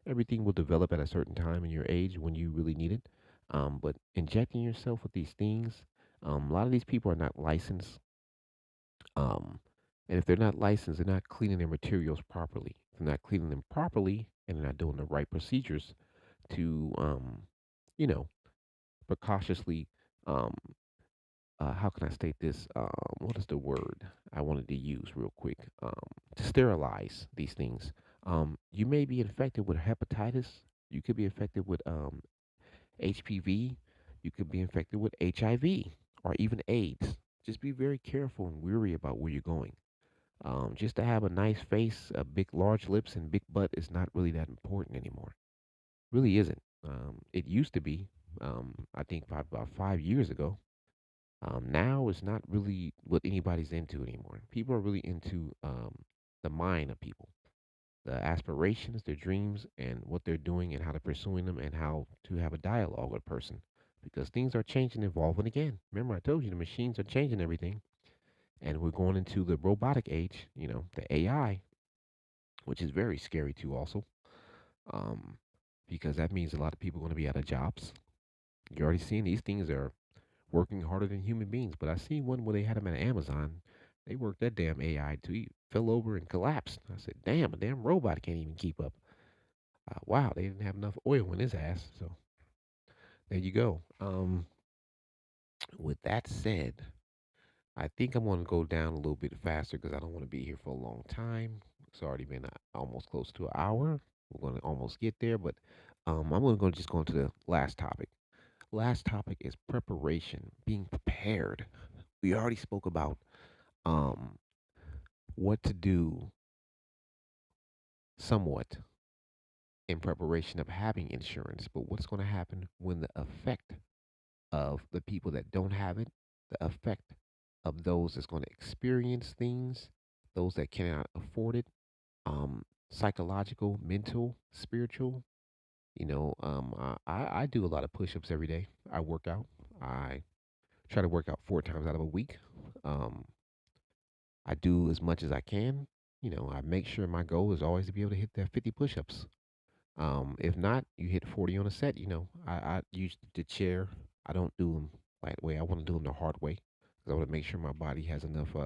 Speaker 1: Everything will develop at a certain time in your age when you really need it. But injecting yourself with these things, a lot of these people are not licensed. Um, and if they're not licensed, they're not cleaning their materials properly. If they're not cleaning them properly and they're not doing the right procedures to, you know, precautiously, um, how can I state this? What is the word I wanted to use real quick? To sterilize these things. You may be infected with hepatitis. You could be infected with HPV. You could be infected with HIV or even AIDS. Just be very careful and weary about where you're going. Just to have a nice face, a big, large lips, and big butt is not really that important anymore. Really isn't. It used to be. I think about 5 years ago. Now it's not really what anybody's into anymore. People are really into the mind of people, the aspirations, their dreams, and what they're doing and how they're pursuing them and how to have a dialogue with a person. Because things are changing, evolving again. Remember, I told you the machines are changing everything. And we're going into the robotic age, the AI, which is very scary too, also, um, because that means a lot of people are going to be out of jobs. You're already seeing these things are working harder than human beings. But I seen one where they had them at Amazon. They worked that damn AI till he fell over and collapsed. I said, damn, a damn robot can't even keep up. Wow, they didn't have enough oil in his ass. So there you go. With that said, I think I'm going to go down a little bit faster because I don't want to be here for a long time. It's already been almost close to an hour. We're going to almost get there, but I'm going to just go into the last topic. Last topic is preparation, being prepared. We already spoke about um, what to do somewhat in preparation of having insurance, but what's going to happen when the effect of the people that don't have it, the effect of those that's going to experience things, those that cannot afford it, psychological, mental, spiritual. I do a lot of push ups every day. I work out. I try to work out 4 times out of a week. Um, I do as much as I can. I make sure my goal is always to be able to hit that 50 push ups. If not, you hit 40 on a set. I use the chair. I don't do them light way. I want to do them the hard way because I want to make sure my body has enough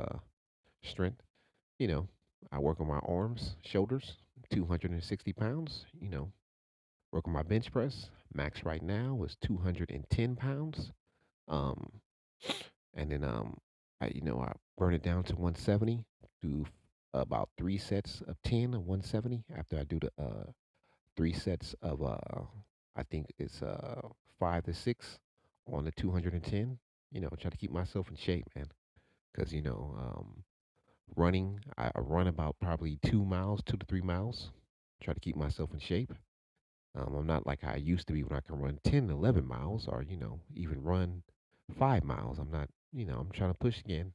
Speaker 1: strength. You know, I work on my arms, shoulders, 260 pounds. Work on my bench press. Max right now is 210 pounds. Um, and then I burn it down to 170. Do about 3 sets of 10 of 170 after I do the 3 sets of I think it's 5 to 6 on the 210. Try to keep myself in shape, man. Because running, I run about probably 2 miles, 2 to 3 miles. Try to keep myself in shape. I'm not like I used to be when I can run 10, 11 miles, or even run 5 miles. I'm not. I'm trying to push again.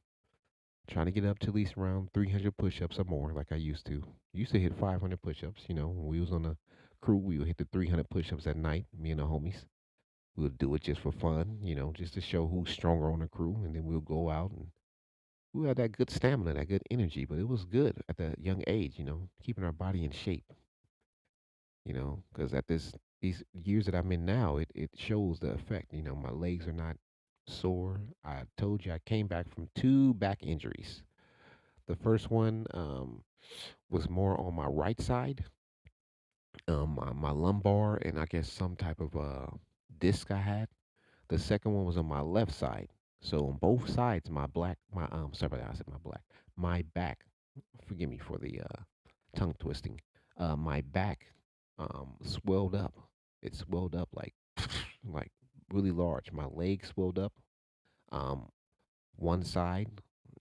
Speaker 1: Trying to get up to at least around 300 push-ups or more, like I used to. Used to hit 500 push-ups. When we was on the crew, we would hit the 300 push-ups at night. Me and the homies, we would do it just for fun. Just to show who's stronger on the crew, and then we'll go out and we had that good stamina, that good energy. But it was good at that young age. Keeping our body in shape. Because at these years that I'm in now, it shows the effect. My legs are not sore. I told you I came back from 2 back injuries. The first one was more on my right side, my lumbar, and I guess some type of disc I had. The second one was on my left side. So on both sides, my sorry about that, I said my black, my back. Forgive me for the tongue twisting. My back swelled up. It swelled up like like really large. My leg swelled up. Um, one side,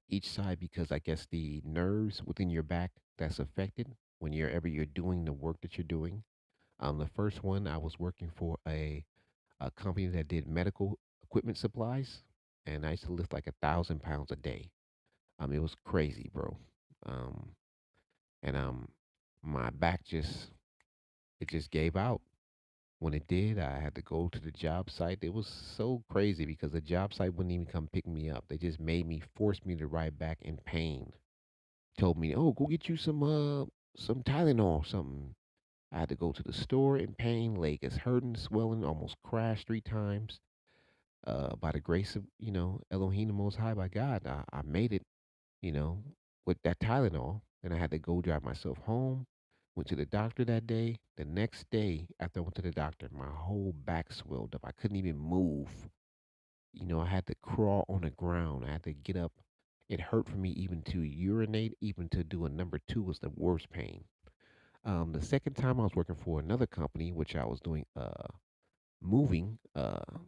Speaker 1: each side, because I guess the nerves within your back that's affected whenever you're doing the work that you're doing. The first one I was working for a company that did medical equipment supplies, and I used to lift like 1,000 pounds a day. It was crazy, bro. Um, and my back just gave out. When it did, I had to go to the job site. It was so crazy because the job site wouldn't even come pick me up. They just made me force me to ride back in pain. Told me, "Oh, go get you some Tylenol or something." I had to go to the store in pain. Leg is hurting, swelling, almost crashed 3 times. By the grace of Elohim the Most High, by God, I made it. You know, with that Tylenol. Then I had to go drive myself home. Went to the doctor that day. The next day, after I went to the doctor, my whole back swelled up. I couldn't even move. I had to crawl on the ground. I had to get up. It hurt for me even to urinate, even to do a number two was the worst pain. The second time I was working for another company, which I was doing moving.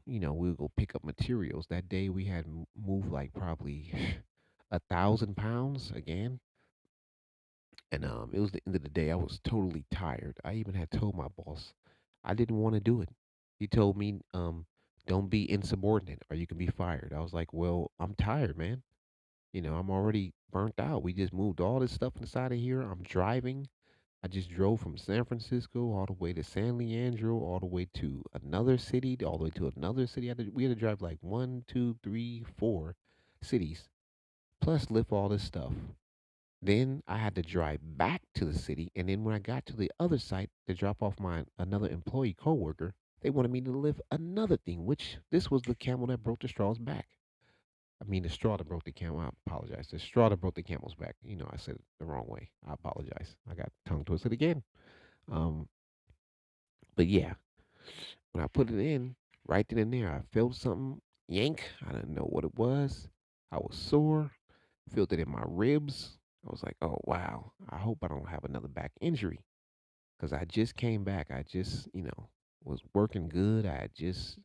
Speaker 1: We would go pick up materials. That day we had moved like probably 1,000 pounds again. And it was the end of the day. I was totally tired. I even had told my boss I didn't want to do it. He told me, don't be insubordinate or you can be fired. I was like, well, I'm tired, man. I'm already burnt out. We just moved all this stuff inside of here. I'm driving. I just drove from San Francisco all the way to San Leandro, all the way to another city, all the way to another city. We had to drive like one, two, three, 4 cities plus lift all this stuff. Then I had to drive back to the city, and then when I got to the other site to drop off my another employee coworker, they wanted me to lift another thing, which this was the camel that broke the straw's back. I mean, the straw that broke the camel. I apologize. The straw that broke the camel's back. I said it the wrong way. I apologize. I got tongue twisted again. Um, but yeah, when I put it in, right then and there, I felt something yank. I didn't know what it was. I was sore. Felt it in my ribs. I was like, oh wow. I hope I don't have another back injury because I just came back. I just, was working good. I had just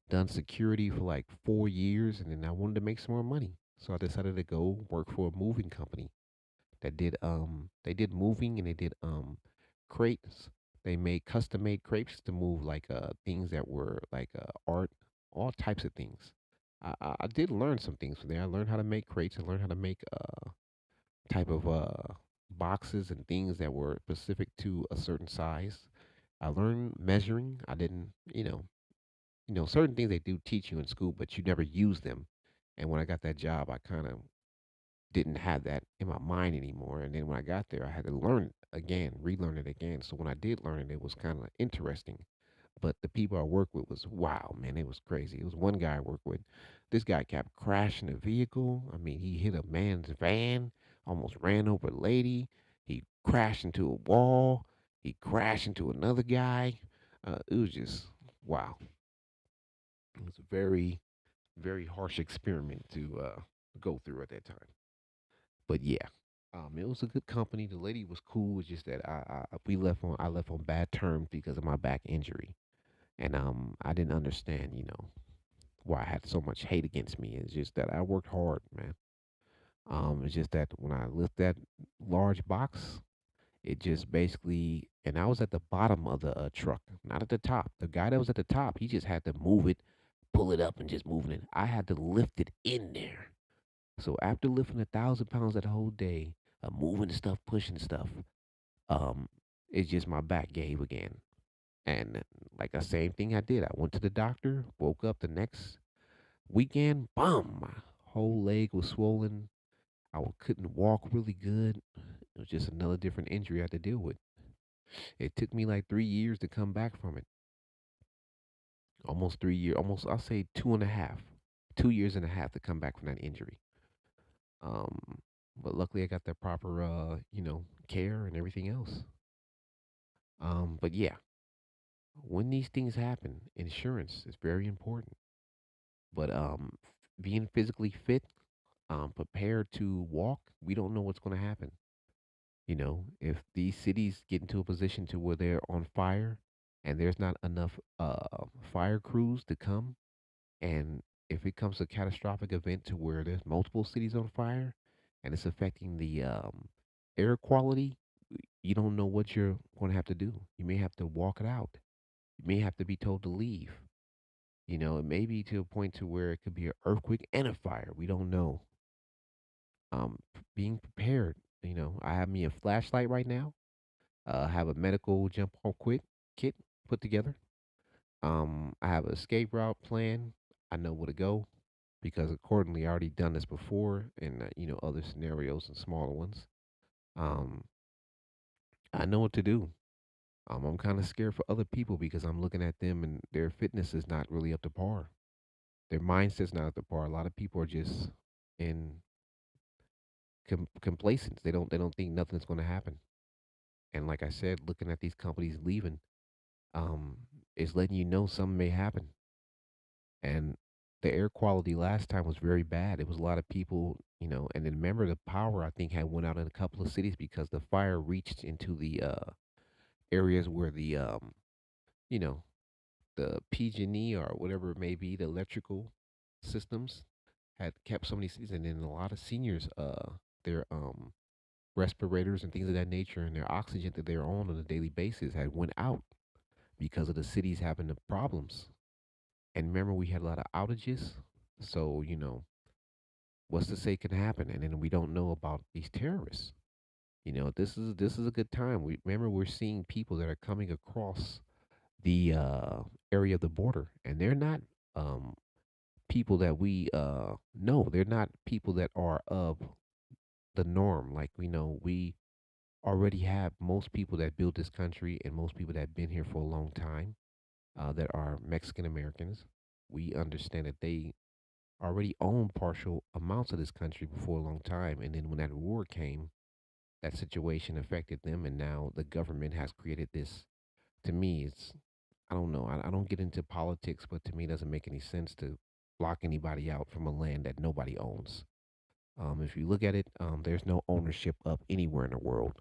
Speaker 1: done security for like 4 years, and then I wanted to make some more money. So I decided to go work for a moving company that did moving, and they did crates. They made custom made crepes to move like things that were like art, all types of things. I did learn some things from there. I learned how to make crates. I learned how to make type of boxes and things that were specific to a certain size. I learned measuring. I didn't, certain things they do teach you in school, but you never use them. And when I got that job, I kind of didn't have that in my mind anymore. And then when I got there, I had to learn it again, relearn it again. So when I did learn it, it was kind of interesting. But the people I worked with was wow, man, it was crazy. It was one guy I worked with. This guy kept crashing a vehicle. I mean, he hit a man's van, almost ran over a lady. He crashed into a wall. He crashed into another guy. It was just wow. It was a very, very harsh experiment to go through at that time. But yeah, it was a good company. The lady was cool. It's just that I left on bad terms because of my back injury, and I didn't understand, why I had so much hate against me. It's just that I worked hard, man. It's just that when I lift that large box, it just basically, and I was at the bottom of the truck, not at the top. The guy that was at the top, he just had to move it, pull it up, and just move it. I had to lift it in there. So after lifting 1,000 pounds that whole day, moving stuff, pushing stuff, um, it's just my back gave again. And like the same thing I did. I went to the doctor, woke up the next weekend, boom, my whole leg was swollen. Couldn't walk really good. It was just another different injury I had to deal with. It took me like 3 years to come back from it. Almost 3 years, almost I'll say two and a half, 2 years and a half to come back from that injury. Um, but luckily I got the proper, care and everything else. But yeah, when these things happen, insurance is very important. But being physically fit, prepared to walk, we don't know what's going to happen. If these cities get into a position to where they're on fire, and there's not enough fire crews to come, and if it comes to a catastrophic event to where there's multiple cities on fire, and it's affecting the air quality, you don't know what you're going to have to do. You may have to walk it out. You may have to be told to leave. It may be to a point to where it could be an earthquake and a fire. We don't know. Being prepared. I have me a flashlight right now. Have a medical jump on quick kit put together. I have an escape route plan. I know where to go because accordingly, I already done this before in other scenarios and smaller ones. Um, I know what to do. I'm kind of scared for other people because I'm looking at them and their fitness is not really up to par. Their mindset's not up to par. A lot of people are just in complacent. They don't think nothing's going to happen. And like I said, looking at these companies leaving, um, is letting you know something may happen. And the air quality last time was very bad. It was a lot of people, and then remember the power I think had went out in a couple of cities because the fire reached into the areas where you know, the PG&E or whatever it may be, the electrical systems had kept so many cities, and then a lot of seniors, their respirators and things of that nature, and their oxygen that they're on a daily basis had went out because of the cities having the problems. And remember, we had a lot of outages, so what's to say can happen, and then we don't know about these terrorists. This is a good time. We remember we're seeing people that are coming across the area of the border, and they're not um, people that we know. They're not people that are of the norm. Like we know, we already have most people that built this country and most people that have been here for a long time that are Mexican Americans. We understand that they already own partial amounts of this country before a long time. And then when that war came, that situation affected them. And now the government has created this. To me, it's, I don't know. I don't get into politics, but to me, it doesn't make any sense to block anybody out from a land that nobody owns. If you look at it, there's no ownership of anywhere in the world.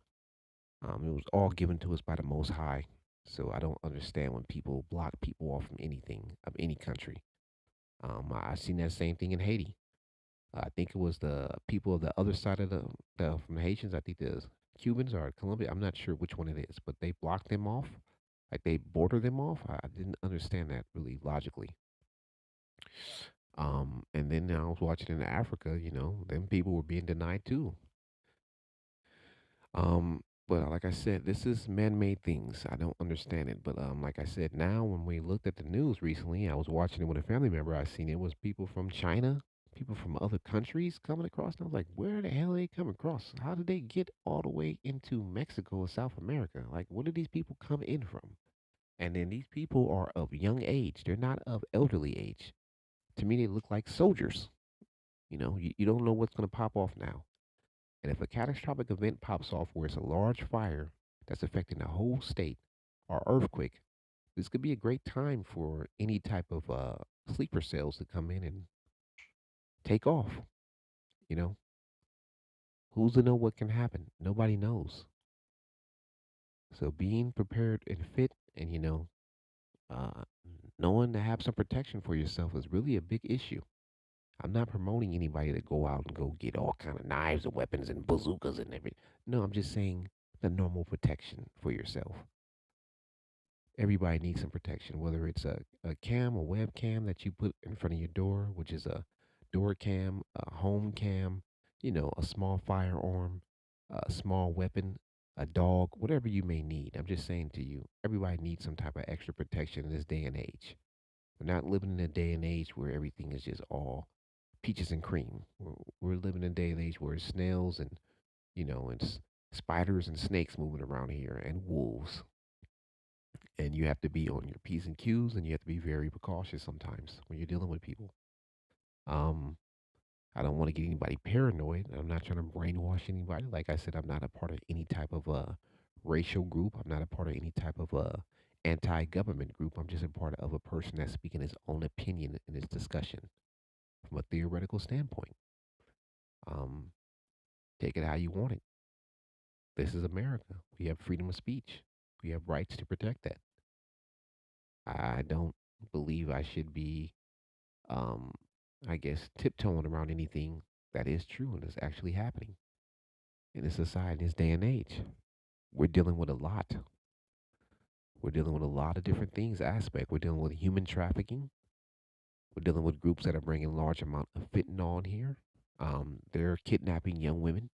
Speaker 1: It was all given to us by the Most High. So I don't understand when people block people off from anything of any country. I seen that same thing in Haiti. I think it was the people of the other side of the from the Haitians. I think the Cubans or Colombia. I'm not sure which one it is, but they blocked them off, like they border them off. I didn't understand that really logically. And then I was watching in Africa. Them people were being denied too. But like I said, this is man-made things. I don't understand it. But like I said, now when we looked at the news recently, I was watching it with a family member. I seen it was people from China, people from other countries coming across. And I was like, where the hell are they coming across? How did they get all the way into Mexico or South America? Like, where did these people come in from? And then these people are of young age. They're not of elderly age. To me, they look like soldiers. You don't know what's going to pop off now. And if a catastrophic event pops off where it's a large fire that's affecting the whole state or earthquake, this could be a great time for any type of sleeper cells to come in and take off. You know, who's to know what can happen? Nobody knows. So being prepared and fit and, uh, knowing to have some protection for yourself is really a big issue. I'm not promoting anybody to go out and go get all kind of knives and weapons and bazookas and everything. No, I'm just saying the normal protection for yourself. Everybody needs some protection, whether it's a cam, a webcam that you put in front of your door, which is a door cam, a home cam, a small firearm, a small weapon, a dog, whatever you may need. I'm just saying to you, everybody needs some type of extra protection in this day and age. We're not living in a day and age where everything is just all peaches and cream. We're living in a day and age where it's snails and, spiders and snakes moving around here and wolves, and you have to be on your P's and Q's, and you have to be very precautious sometimes when you're dealing with people. Um, I don't want to get anybody paranoid. I'm not trying to brainwash anybody. Like I said, I'm not a part of any type of racial group. I'm not a part of any type of anti-government group. I'm just a part of a person that's speaking his own opinion in this discussion from a theoretical standpoint. Um, take it how you want it. This is America. We have freedom of speech. We have rights to protect that. I don't believe I should be um, I guess, tiptoeing around anything that is true and is actually happening in this society, in this day and age. We're dealing with a lot. We're dealing with a lot of different things, aspect. We're dealing with human trafficking. We're dealing with groups that are bringing large amount of fentanyl in here. They're kidnapping young women.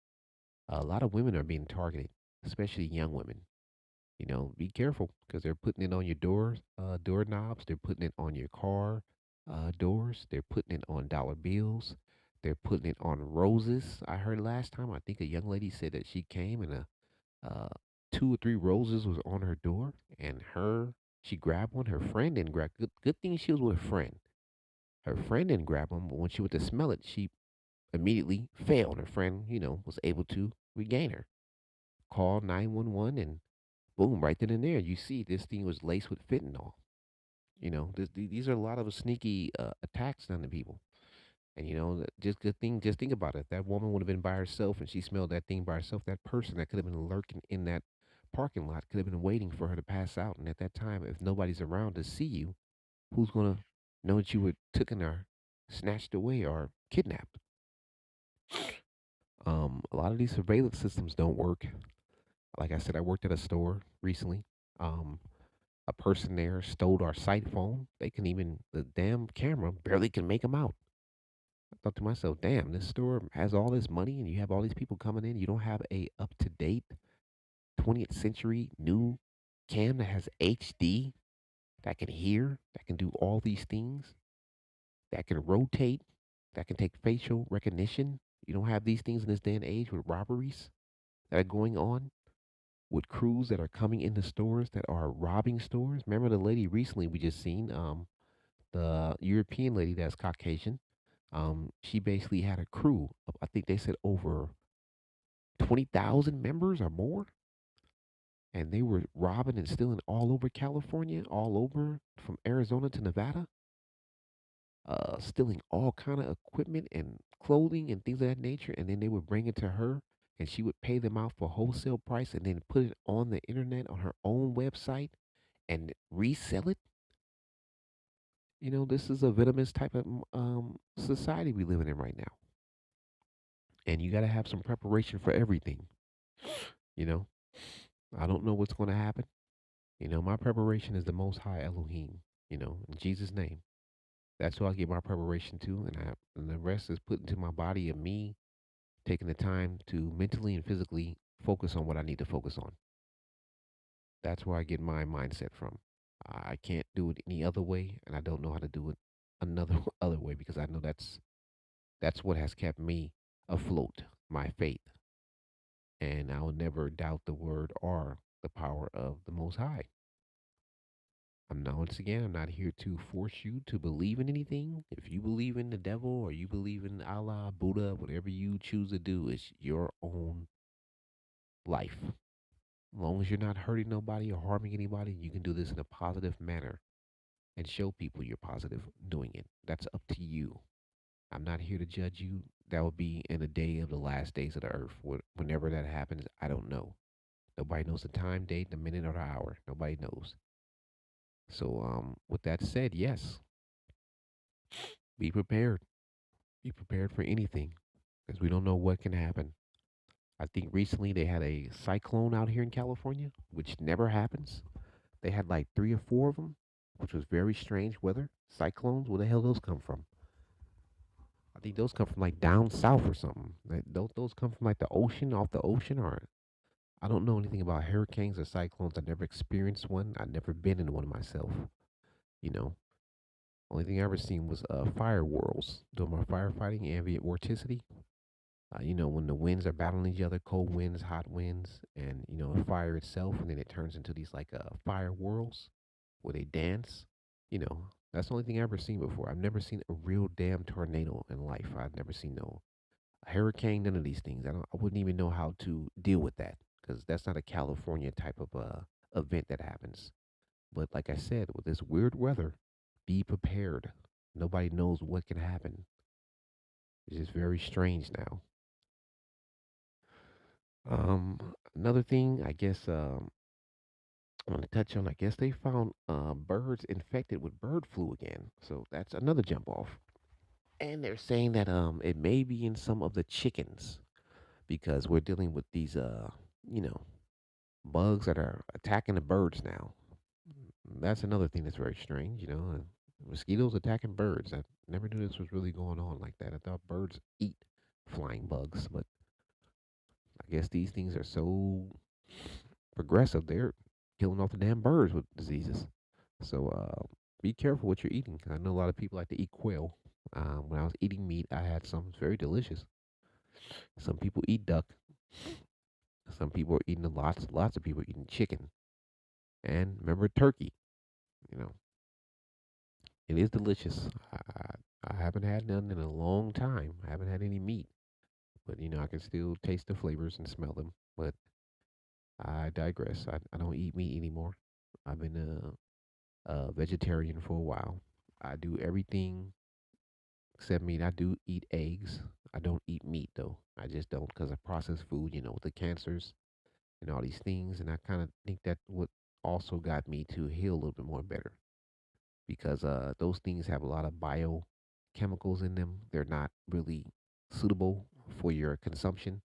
Speaker 1: A lot of women are being targeted, especially young women. Be careful because they're putting it on your doorknobs. They're putting it on your car doors. They're putting it on dollar bills. They're putting it on roses. I heard last time. I think a young lady said that she came and two or three roses was on her door, and she grabbed one. Her friend didn't grab. Good thing she was with a friend. Her friend didn't grab them, but when she went to smell it, she immediately failed. Her friend, was able to regain her. Call 911 and boom, right then and there, you see this thing was laced with fentanyl. These are a lot of sneaky attacks on the people. And just good thing, just think about it. That woman would have been by herself, and she smelled that thing by herself. That person that could have been lurking in that parking lot could have been waiting for her to pass out. And at that time, if nobody's around to see you, who's gonna know that you were taken or snatched away or kidnapped? A lot of these surveillance systems don't work. Like I said, I worked at a store recently. Um, a person there stole our site phone. They can even the damn camera barely can make them out. I thought to myself, damn, this store has all this money and you have all these people coming in. You don't have a up to date 20th century new cam that has HD that can hear, that can do all these things. that can rotate, that can take facial recognition. You don't have these things in this day and age with robberies that are going on, with crews that are coming into stores that are robbing stores. Remember the lady recently we just seen, the European lady that's Caucasian. She basically had a crew of, I think they said over 20,000 members or more, and they were robbing and stealing all over California, all over from Arizona to Nevada, stealing all kind of equipment and clothing and things of that nature, and then they would bring it to her, and she would pay them out for wholesale price, and then put it on the internet on her own website and resell it. This is a venomous type of society we living in right now, and you got to have some preparation for everything. You know, I don't know what's going to happen. My preparation is the Most High Elohim. In Jesus' name. That's who I give my preparation to, and the rest is put into my body of me taking the time to mentally and physically focus on what I need to focus on. That's where I get my mindset from. I can't do it any other way, and I don't know how to do it another other way because I know that's what has kept me afloat, my faith, and I will never doubt the word or the power of the Most High. Once again, I'm not here to force you to believe in anything. If you believe in the devil or you believe in Allah, Buddha, whatever you choose to do is your own life. As long as you're not hurting nobody or harming anybody, you can do this in a positive manner and show people you're positive doing it. That's up to you. I'm not here to judge you. That will be in the day of the last days of the earth. Whenever that happens, I don't know. Nobody knows the time, date, the minute, or the hour. Nobody knows. So, with that said, yes, be prepared. Be prepared for anything because we don't know what can happen. I think recently they had a cyclone out here in California, which never happens. They had like three or four of them, which was very strange weather. Cyclones, where the hell those come from? I think those come from like down south or something. Don't those come from like the ocean, off the ocean, or I don't know anything about hurricanes or cyclones. I never experienced one. I've never been in one myself. You know, only thing I ever seen was fire whirls during my firefighting, ambient vorticity. When the winds are battling each other, cold winds, hot winds, and the fire itself, and then it turns into these like fire whirls where they dance. That's the only thing I've ever seen before. I've never seen a real damn tornado in life. I've never seen no hurricane, none of these things. I wouldn't even know how to deal with that because that's not a California type of event that happens. But like I said, with this weird weather, be prepared. Nobody knows what can happen. It's just very strange now. Another thing, I guess, I want to touch on. I guess they found birds infected with bird flu again. So that's another jump off. And they're saying that it may be in some of the chickens because we're dealing with these you know bugs that are attacking the birds now. That's another thing that's very strange. Mosquitoes attacking birds. I never knew this was really going on like that. I thought birds eat flying bugs, but I guess these things are so progressive. They're killing off the damn birds with diseases. So be careful what you're eating. I know a lot of people like to eat quail. When I was eating meat, I had some. It's very delicious. Some people eat duck. Some people are eating lots of people are eating chicken. And remember turkey. You know, it is delicious. I haven't had none in a long time. I haven't had any meat, but I can still taste the flavors and smell them. But I digress. I don't eat meat anymore. I've been a vegetarian for a while. I do everything except meat. I do eat eggs. I don't eat meat though. I just don't because of processed food. With the cancers and all these things. And I kind of think that what also got me to heal a little bit more better because those things have a lot of biochemicals in them. They're not really suitable for your consumption.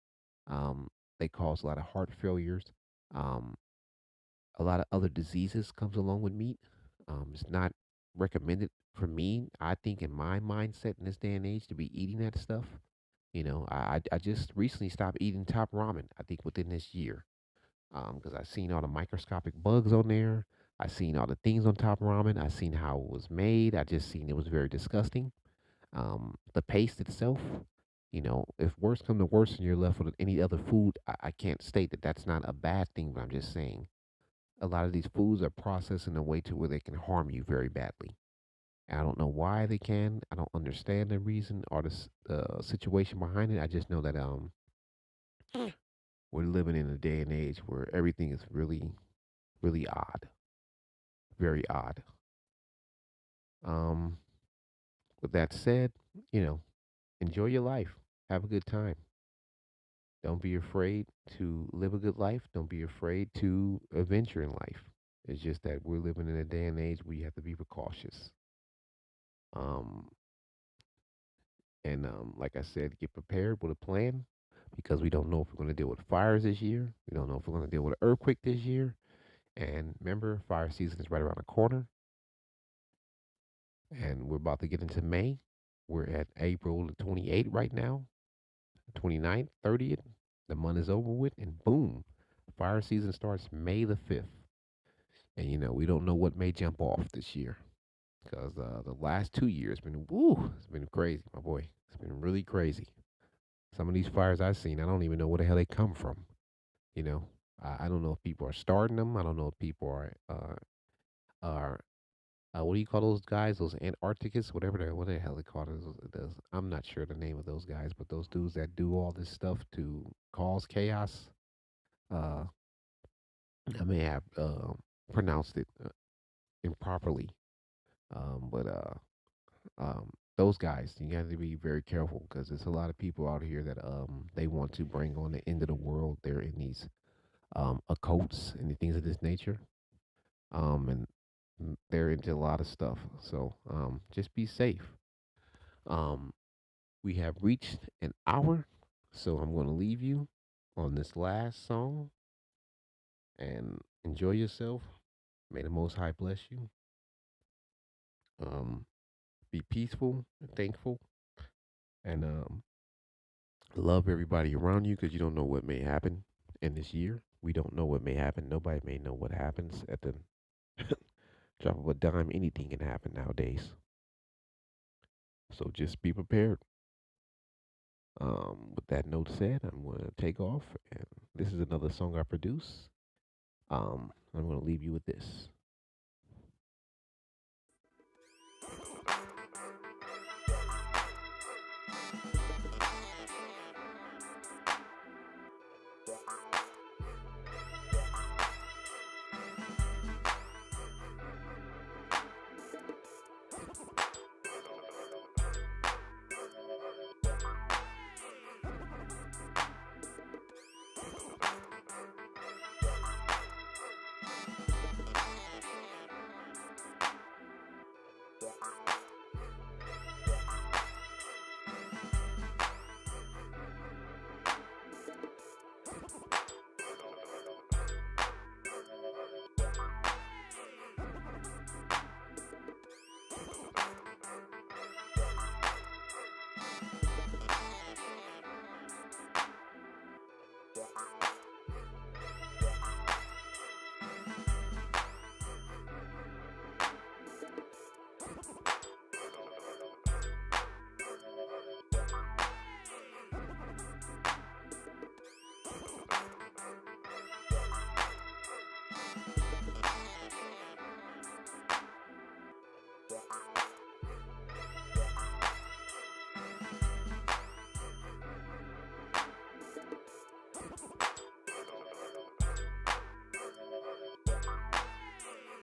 Speaker 1: They cause a lot of heart failures. Um, a lot of other diseases comes along with meat. It's not recommended for me. I think in my mindset in this day and age to be eating that stuff. I just recently stopped eating top ramen. I think within this year, because I seen all the microscopic bugs on there. I seen all the things on top ramen. I seen how it was made. I just seen it was very disgusting. The paste itself, if worse come to worse and you're left with any other food, I can't state that that's not a bad thing, but I'm just saying a lot of these foods are processed in a way to where they can harm you very badly. And I don't know why they can. I don't understand the reason or the situation behind it. I just know that we're living in a day and age where everything is really, really odd, very odd. Um, with that said, you know, enjoy your life. Have a good time. Don't be afraid to live a good life. Don't be afraid to adventure in life. It's just that we're living in a day and age where you have to be precautious. Um, and like I said, get prepared with a plan because we don't know if we're going to deal with fires this year. We don't know if we're going to deal with an earthquake this year. And remember, fire season is right around the corner, and we're about to get into May. We're at April the 28th right now, 29th, 30th. The month is over with, and boom, fire season starts May the 5th. And we don't know what may jump off this year because the last 2 years been woo, it's been crazy, my boy. It's been really crazy. Some of these fires I've seen, I don't even know where the hell they come from. You know, I don't know if people are starting them. I don't know if people are what do you call those guys? Those Antarcticus, whatever they what the hell they call those. I'm not sure the name of those guys, but those dudes that do all this stuff to cause chaos. Uh, I may have pronounced it improperly, but those guys, you got to be very careful because there's a lot of people out here that they want to bring on the end of the world. They're in these occults and things of this nature, and they're into a lot of stuff. So just be safe. Um, we have reached an hour, so I'm going to leave you on this last song and enjoy yourself. May the Most High bless you. Um, be peaceful and thankful, and love everybody around you because you don't know what may happen in this year. We don't know what may happen. Nobody may know what happens at the drop of a dime. Anything can happen nowadays. So just be prepared. With that note said, I'm going to take off, and this is another song I produce. I'm going to leave you with this.